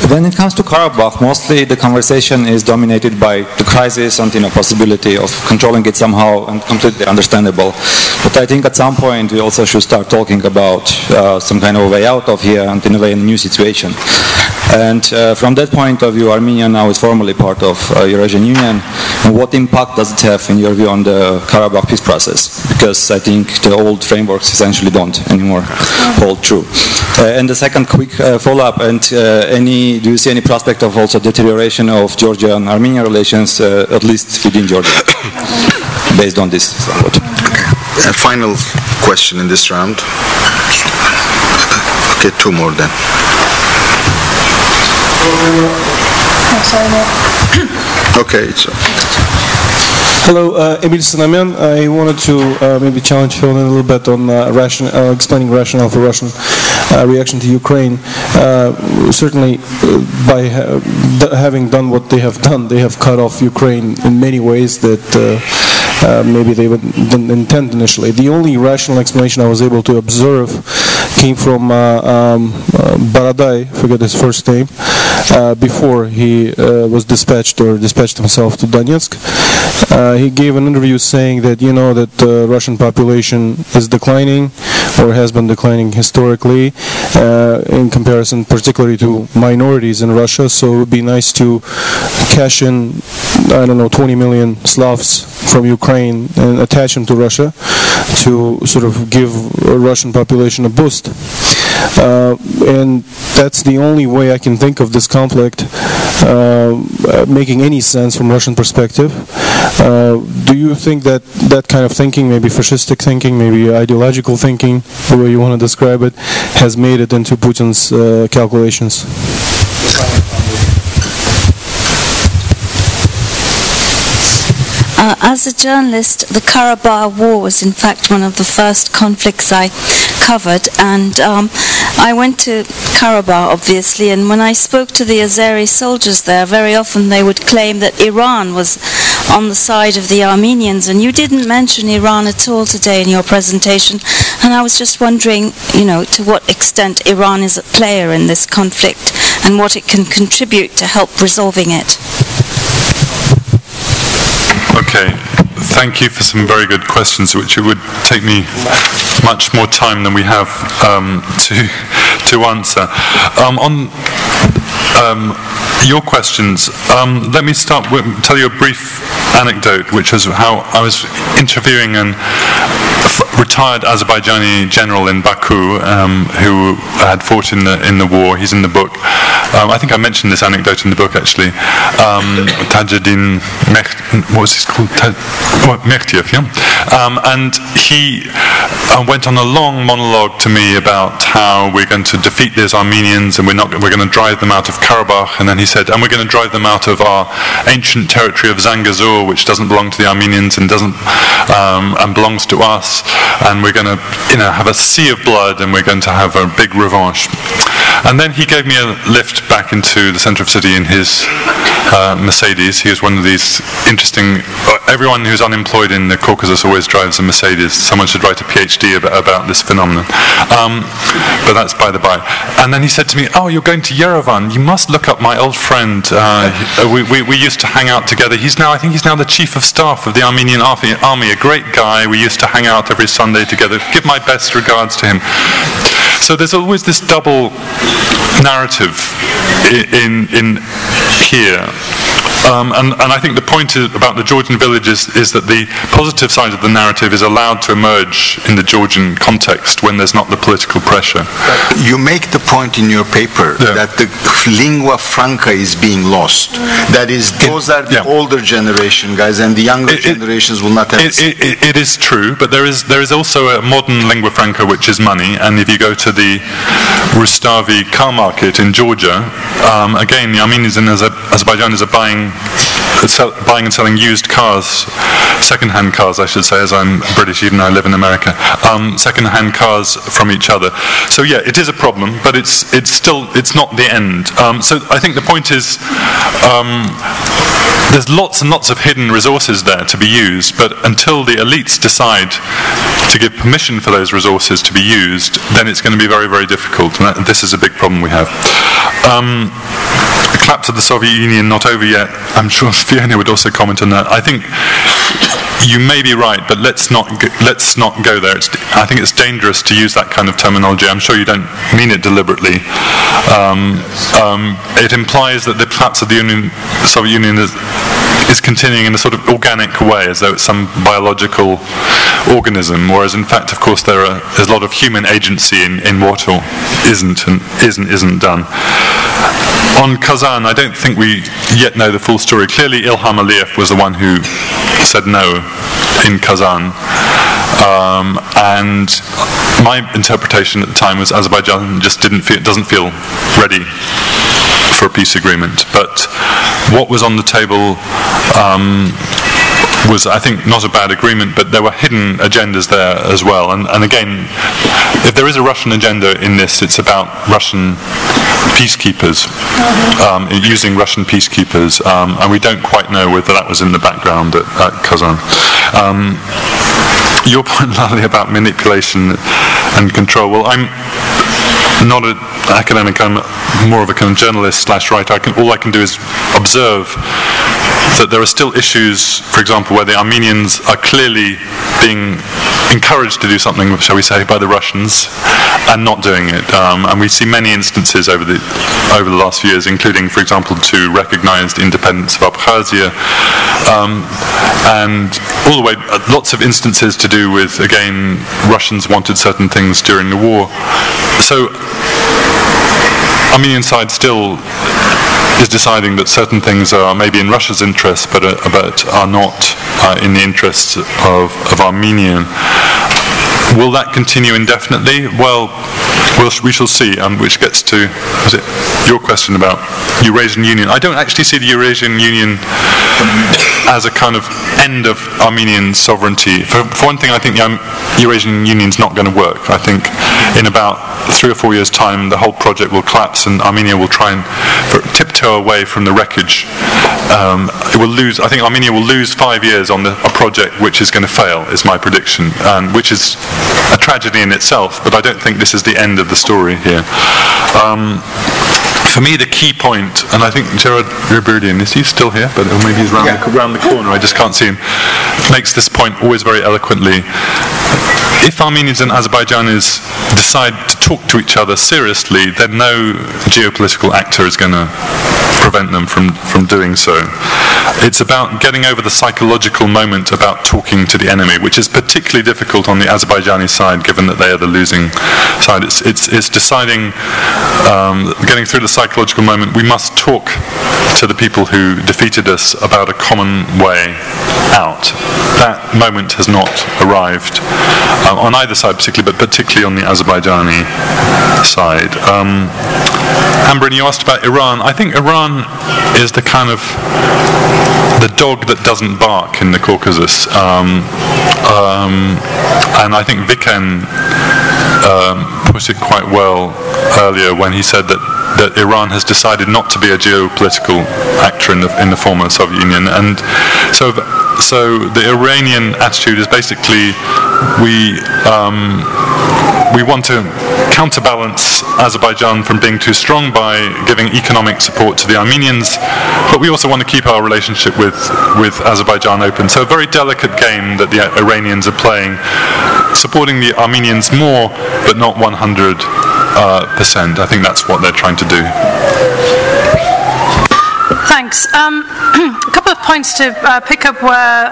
S8: When it comes to Karabakh, mostly the conversation is dominated by the crisis and possibility of controlling it somehow, and completely understandable. But I think at some point we also should start talking about some kind of way out of here and in a way a new situation. And from that point of view, Armenia now is formally part of Eurasian Union. And what impact does it have, in your view, on the Karabakh peace process? Because I think the old frameworks essentially don't anymore hold true. And the second quick follow-up, and do you see any prospect of also deterioration of Georgia and Armenia relations, at least within Georgia, based on this?
S1: A final question in this round. Okay, two more then. Okay, it's
S9: Hello, Emil Sinamyan. I wanted to maybe challenge Fiona a little bit on explaining rationale for Russian reaction to Ukraine. Certainly, by having done what they have done, they have cut off Ukraine in many ways that maybe they didn't intend initially. The only rational explanation I was able to observe came from Baradai, I forget his first name, before he was dispatched himself to Donetsk. He gave an interview saying that, that the Russian population is declining or has been declining historically in comparison particularly to minorities in Russia, so it would be nice to cash in, 20 million Slavs from Ukraine and attach them to Russia to sort of give a Russian population a boost. And that's the only way I can think of this conflict making any sense from Russian perspective. Do you think that that kind of thinking, maybe fascistic thinking, maybe ideological thinking, the way you want to describe it, has made it into Putin's calculations?
S10: As a journalist, the Karabakh War was in fact one of the first conflicts I covered, and I went to Karabakh obviously, and when I spoke to the Azeri soldiers there, very often they would claim that Iran was on the side of the Armenians, and you didn't mention Iran at all today in your presentation, and I was just wondering, to what extent Iran is a player in this conflict and what it can contribute to help resolving it.
S2: Okay, thank you for some very good questions, which it would take me much more time than we have to answer. On your questions, let me tell you a brief anecdote, which was how I was interviewing a retired Azerbaijani general in Baku who had fought in the war. He's in the book. I think I mentioned this anecdote in the book, actually. Tajuddin what was he called? Mehtiev, yeah? And he went on a long monologue to me about how we're going to defeat these Armenians and we're going to drive them out of Karabakh. And then he said, and we're going to drive them out of our ancient territory of Zangezur, which doesn't belong to the Armenians and belongs to us. And we're going to, have a sea of blood, and we're going to have a big revanche. And then he gave me a lift back into the centre of the city in his Mercedes. He was one of these interesting. Everyone who's unemployed in the Caucasus always drives a Mercedes. Someone should write a PhD about this phenomenon. But that's by the by. And then he said to me, "Oh, you're going to Yerevan. You must look up my old friend. We used to hang out together. I think he's now the chief of staff of the Armenian army. A great guy. We used to hang out every Sunday together. Give my best regards to him." So there's always this double narrative in here. And I think the point about the Georgian village is that the positive side of the narrative is allowed to emerge in the Georgian context when there's not the political pressure.
S1: You make the point in your paper that the lingua franca is being lost. That is, those are the older generation guys, and the younger generations will not have
S2: it is true, but there is also a modern lingua franca, which is money. And if you go to the Rustavi car market in Georgia, again, the Armenians and Azerbaijanis are buying and selling used cars, second-hand cars, I should say, as I'm British, even though I live in America, second-hand cars from each other. So yeah, it is a problem, but it's not the end. So I think the point is, there's lots and lots of hidden resources there to be used, but until the elites decide to give permission for those resources to be used, then it's going to be very, very difficult. And this is a big problem we have. The collapse of the Soviet Union not over yet. I'm sure Fiona would also comment on that. I think you may be right, but let's not go there. I think it's dangerous to use that kind of terminology. I'm sure you don't mean it deliberately. It implies that the collapse of the Soviet Union is continuing in a sort of organic way, as though it's some biological organism, whereas in fact, of course, there's a lot of human agency in what isn't done. On Kazan, I don't think we yet know the full story. Clearly, Ilham Aliyev was the one who said no in Kazan. And my interpretation at the time was Azerbaijan just doesn't feel ready for a peace agreement. But what was on the table was, I think, not a bad agreement, but there were hidden agendas there as well. And again, if there is a Russian agenda in this, it's about Russian peacekeepers, using Russian peacekeepers, and we don't quite know whether that was in the background at Kazan. Your point, Lali, about manipulation and control. Well, I'm not an academic, I'm more of a kind of journalist / writer. All I can do is observe that there are still issues, for example, where the Armenians are clearly being encouraged to do something, shall we say, by the Russians, and not doing it. And we see many instances over the last few years, including, for example, to recognise the independence of Abkhazia, and all the way, lots of instances to do with, again, Russians wanted certain things during the war. So, Armenian side still is deciding that certain things are maybe in Russia's interests, but are not in the interests of Armenia. Will that continue indefinitely? Well, we shall see, which gets to your question about Eurasian Union. I don't actually see the Eurasian Union as a kind of end of Armenian sovereignty. For one thing, I think the Eurasian Union is not going to work. I think in about 3 or 4 years' time, the whole project will collapse, and Armenia will try and tiptoe away from the wreckage. It will lose. I think Armenia will lose 5 years on a project which is going to fail, is my prediction, and which is a tragedy in itself. But I don't think this is the end of the story here. for me, the key point, and I think Gerard Riberdian, is he still here? But maybe he's round the corner, I just can't see him, makes this point always very eloquently. If Armenians and Azerbaijanis decide to talk to each other seriously, then no geopolitical actor is going to prevent them from doing so. It's about getting over the psychological moment about talking to the enemy, which is particularly difficult on the Azerbaijani side, given that they are the losing side. It's deciding, getting through the psychological moment, we must talk to the people who defeated us about a common way out. That moment has not arrived on either side particularly, but particularly on the Azerbaijani side. Amber, you asked about Iran. I think Iran is the kind of the dog that doesn't bark in the Caucasus. And I think Viken put it quite well earlier when he said that Iran has decided not to be a geopolitical actor in the former Soviet Union, and so the Iranian attitude is basically we want to counterbalance Azerbaijan from being too strong by giving economic support to the Armenians, but we also want to keep our relationship with Azerbaijan open. So a very delicate game that the Iranians are playing, supporting the Armenians more, but not 100%. I think that's what they're trying to do.
S3: Thanks. A couple of points to pick up where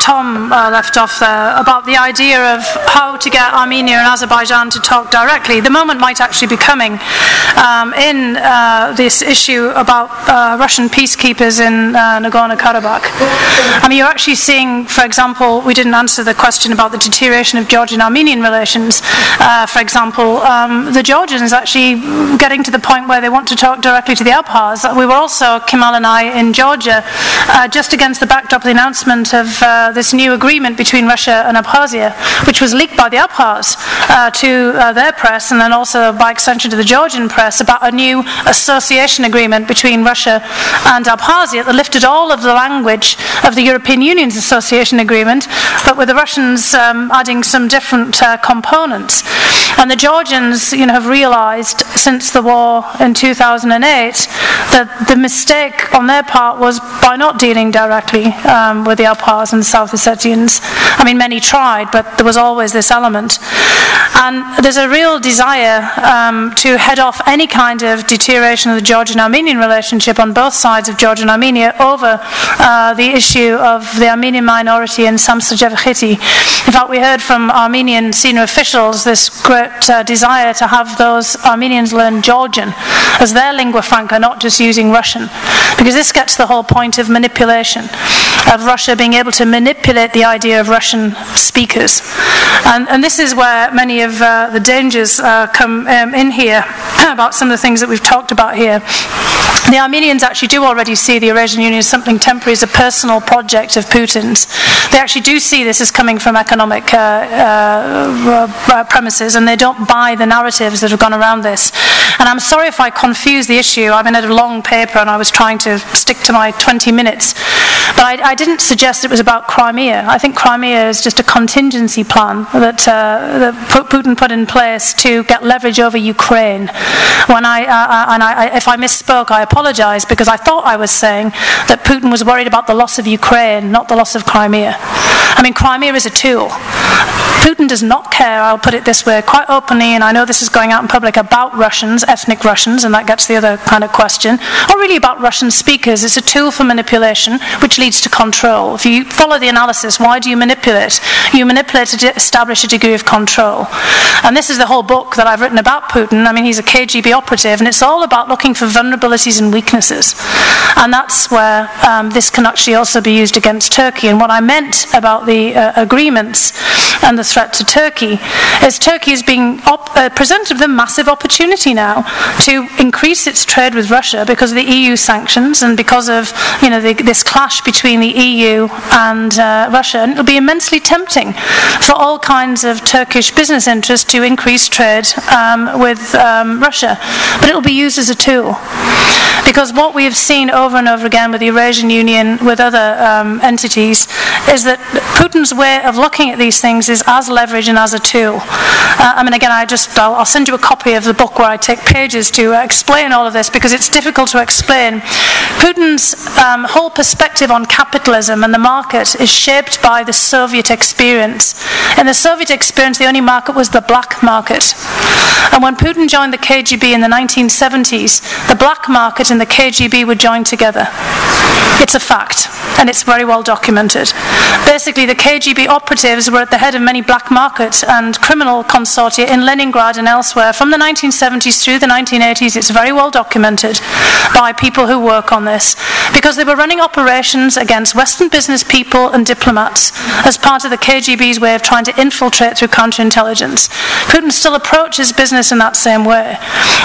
S3: Tom left off there about the idea of how to get Armenia and Azerbaijan to talk directly. The moment might actually be coming in this issue about Russian peacekeepers in Nagorno-Karabakh. I mean, you're actually seeing, for example, we didn't answer the question about the deterioration of Georgian-Armenian relations. For example, the Georgians actually getting to the point where they want to talk directly to the Abkhaz. We were also, Kemal and I, in Georgia, just against the backdrop of the announcement of this new agreement between Russia and Abkhazia, which was leaked by the Abkhaz to their press, and then also by extension to the Georgian press, about a new association agreement between Russia and Abkhazia that lifted all of the language of the European Union's association agreement, but with the Russians adding some different components. And the Georgians, have realized since the war in 2008 that the mistake on their part was by not dealing directly with the Abkhaz and South Ossetians. I mean, many tried, but there was always this element. And there's a real desire to head off any kind of deterioration of the Georgian-Armenian relationship on both sides of Georgia and Armenia over the issue of the Armenian minority in Samtsev-Khiti. In fact, we heard from Armenian senior officials this great desire to have those Armenians learn Georgian as their lingua franca, not just using Russian. Because this gets to the whole point of manipulation, of Russia being able to manipulate the idea of Russian speakers. And this is where many of the dangers come in here, about some of the things that we've talked about here. The Armenians actually do already see the Eurasian Union as something temporary, as a personal project of Putin's. They actually do see this as coming from economic premises, and they don't buy the narratives that have gone around this. And I'm sorry if I confuse the issue. I mean, I had a long paper and I was trying to stick to my 20 minutes. But I didn't suggest it was about Crimea. I think Crimea is just a contingency plan that Putin put in place to get leverage over Ukraine. When if I misspoke, I apologize, because I thought I was saying that Putin was worried about the loss of Ukraine, not the loss of Crimea. I mean, Crimea is a tool. Putin does not care, I'll put it this way, quite openly, and I know this is going out in public, about Russians, ethnic Russians, and that gets the other kind of question, or really about Russian speakers. It's a tool for manipulation, which leads to control. If you follow the analysis, why do you manipulate? You manipulate to establish a degree of control. And this is the whole book that I've written about Putin. I mean, he's a KGB operative, and it's all about looking for vulnerabilities and weaknesses. And that's where this can actually also be used against Turkey. And what I meant about the agreements and the threat to Turkey is Turkey is being presented with a massive opportunity now to increase its trade with Russia because of the EU sanctions and because of this clash between the EU and Russia. And it'll be immensely tempting for all kinds of Turkish business interests to increase trade with Russia, but it'll be used as a tool. Because what we have seen over and over again with the Eurasian Union, with other entities, is that Putin's way of looking at these things is as leverage and as a tool. I mean, again, I'll send you a copy of the book where I take pages to explain all of this, because it's difficult to explain. Putin's whole perspective on capitalism and the market is shaped by the Soviet experience. In the Soviet experience, the only market was the black market. And when Putin joined the KGB in the 1970s, the black market and the KGB would join together. It's a fact, and it's very well documented. Basically, the KGB operatives were at the head of many black market and criminal consortia in Leningrad and elsewhere from the 1970s through the 1980s. It's very well documented by people who work on this, because they were running operations against Western business people and diplomats as part of the KGB's way of trying to infiltrate through counterintelligence. Putin still approaches business in that same way.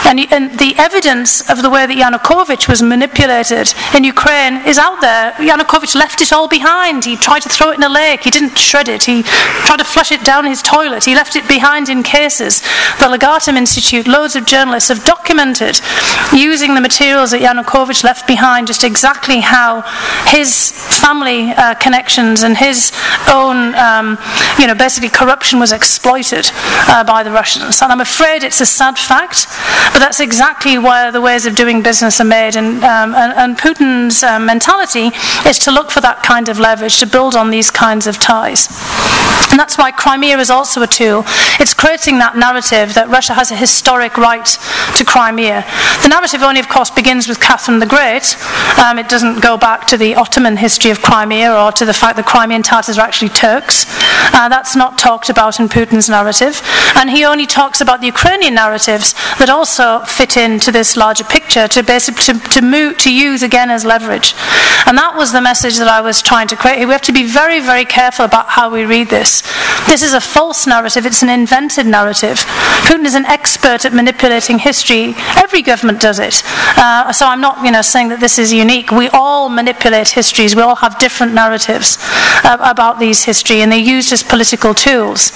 S3: And the evidence of the way that Yanukovych was manipulated in Ukraine is out there. Yanukovych left it all behind. He tried to throw it in a lake. He didn't shred it. He tried to flush it down his toilet. He left it behind in cases. The Legatum Institute, loads of journalists have documented, using the materials that Yanukovych left behind, just exactly how his family connections and his own, basically corruption was exploited by the Russians. And I'm afraid it's a sad fact, but that's exactly where the ways of doing business are made. And Putin's mentality is to look for that kind of leverage, to build on these kinds of ties. And that's why Crimea is also a tool. It's creating that narrative that Russia has a historic right to Crimea. The narrative only, of course, begins with Catherine the Great. It doesn't go back to the Ottoman history of Crimea or to the fact that Crimean Tatars are actually Turks. That's not talked about in Putin's narrative. And he only talks about the Ukrainian narratives that also fit into this larger picture to use again as leverage. And that was the message that I was trying to create here. We have to be very, very careful about how we read this. This is a false narrative. It's an invented narrative. Putin is an expert at manipulating history. Every government does it. So I'm not, saying that this is unique. We all manipulate histories. We all have different narratives about these history, and they're used as political tools.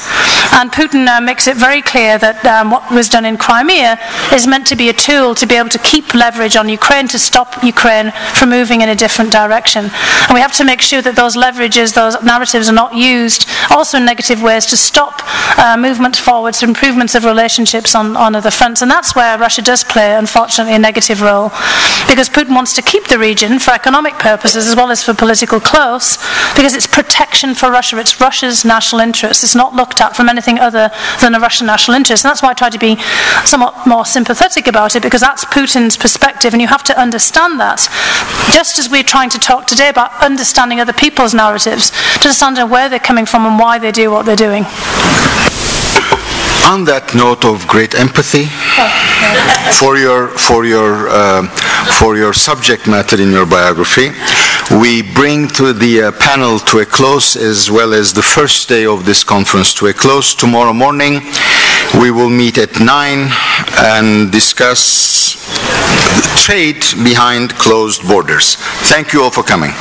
S3: And Putin makes it very clear that what was done in Crimea is meant to be a tool to be able to keep leverage on Ukraine, to stop Ukraine from moving in a different direction. And we have to make sure that those leverages, those narratives are not used also in negative ways to stop movement forwards, improvements of relationships on other fronts. And that's where Russia does play, unfortunately, a negative role, because Putin wants to keep the region for economic purposes as well as for political close, because it's protection for Russia. It's Russia's national interest. It's not looked at from anything other than a Russian national interest. And that's why I try to be somewhat more sympathetic about it, because that's Putin's perspective, and you have to understand that. Just as we're trying to talk today about understanding other people's narratives, to understand where they're coming from and why they do what they're doing.
S1: On that note of great empathy for your subject matter in your biography, we bring to the panel to a close, as well as the first day of this conference to a close. Tomorrow morning we will meet at 9 and discuss trade behind closed borders. Thank you all for coming.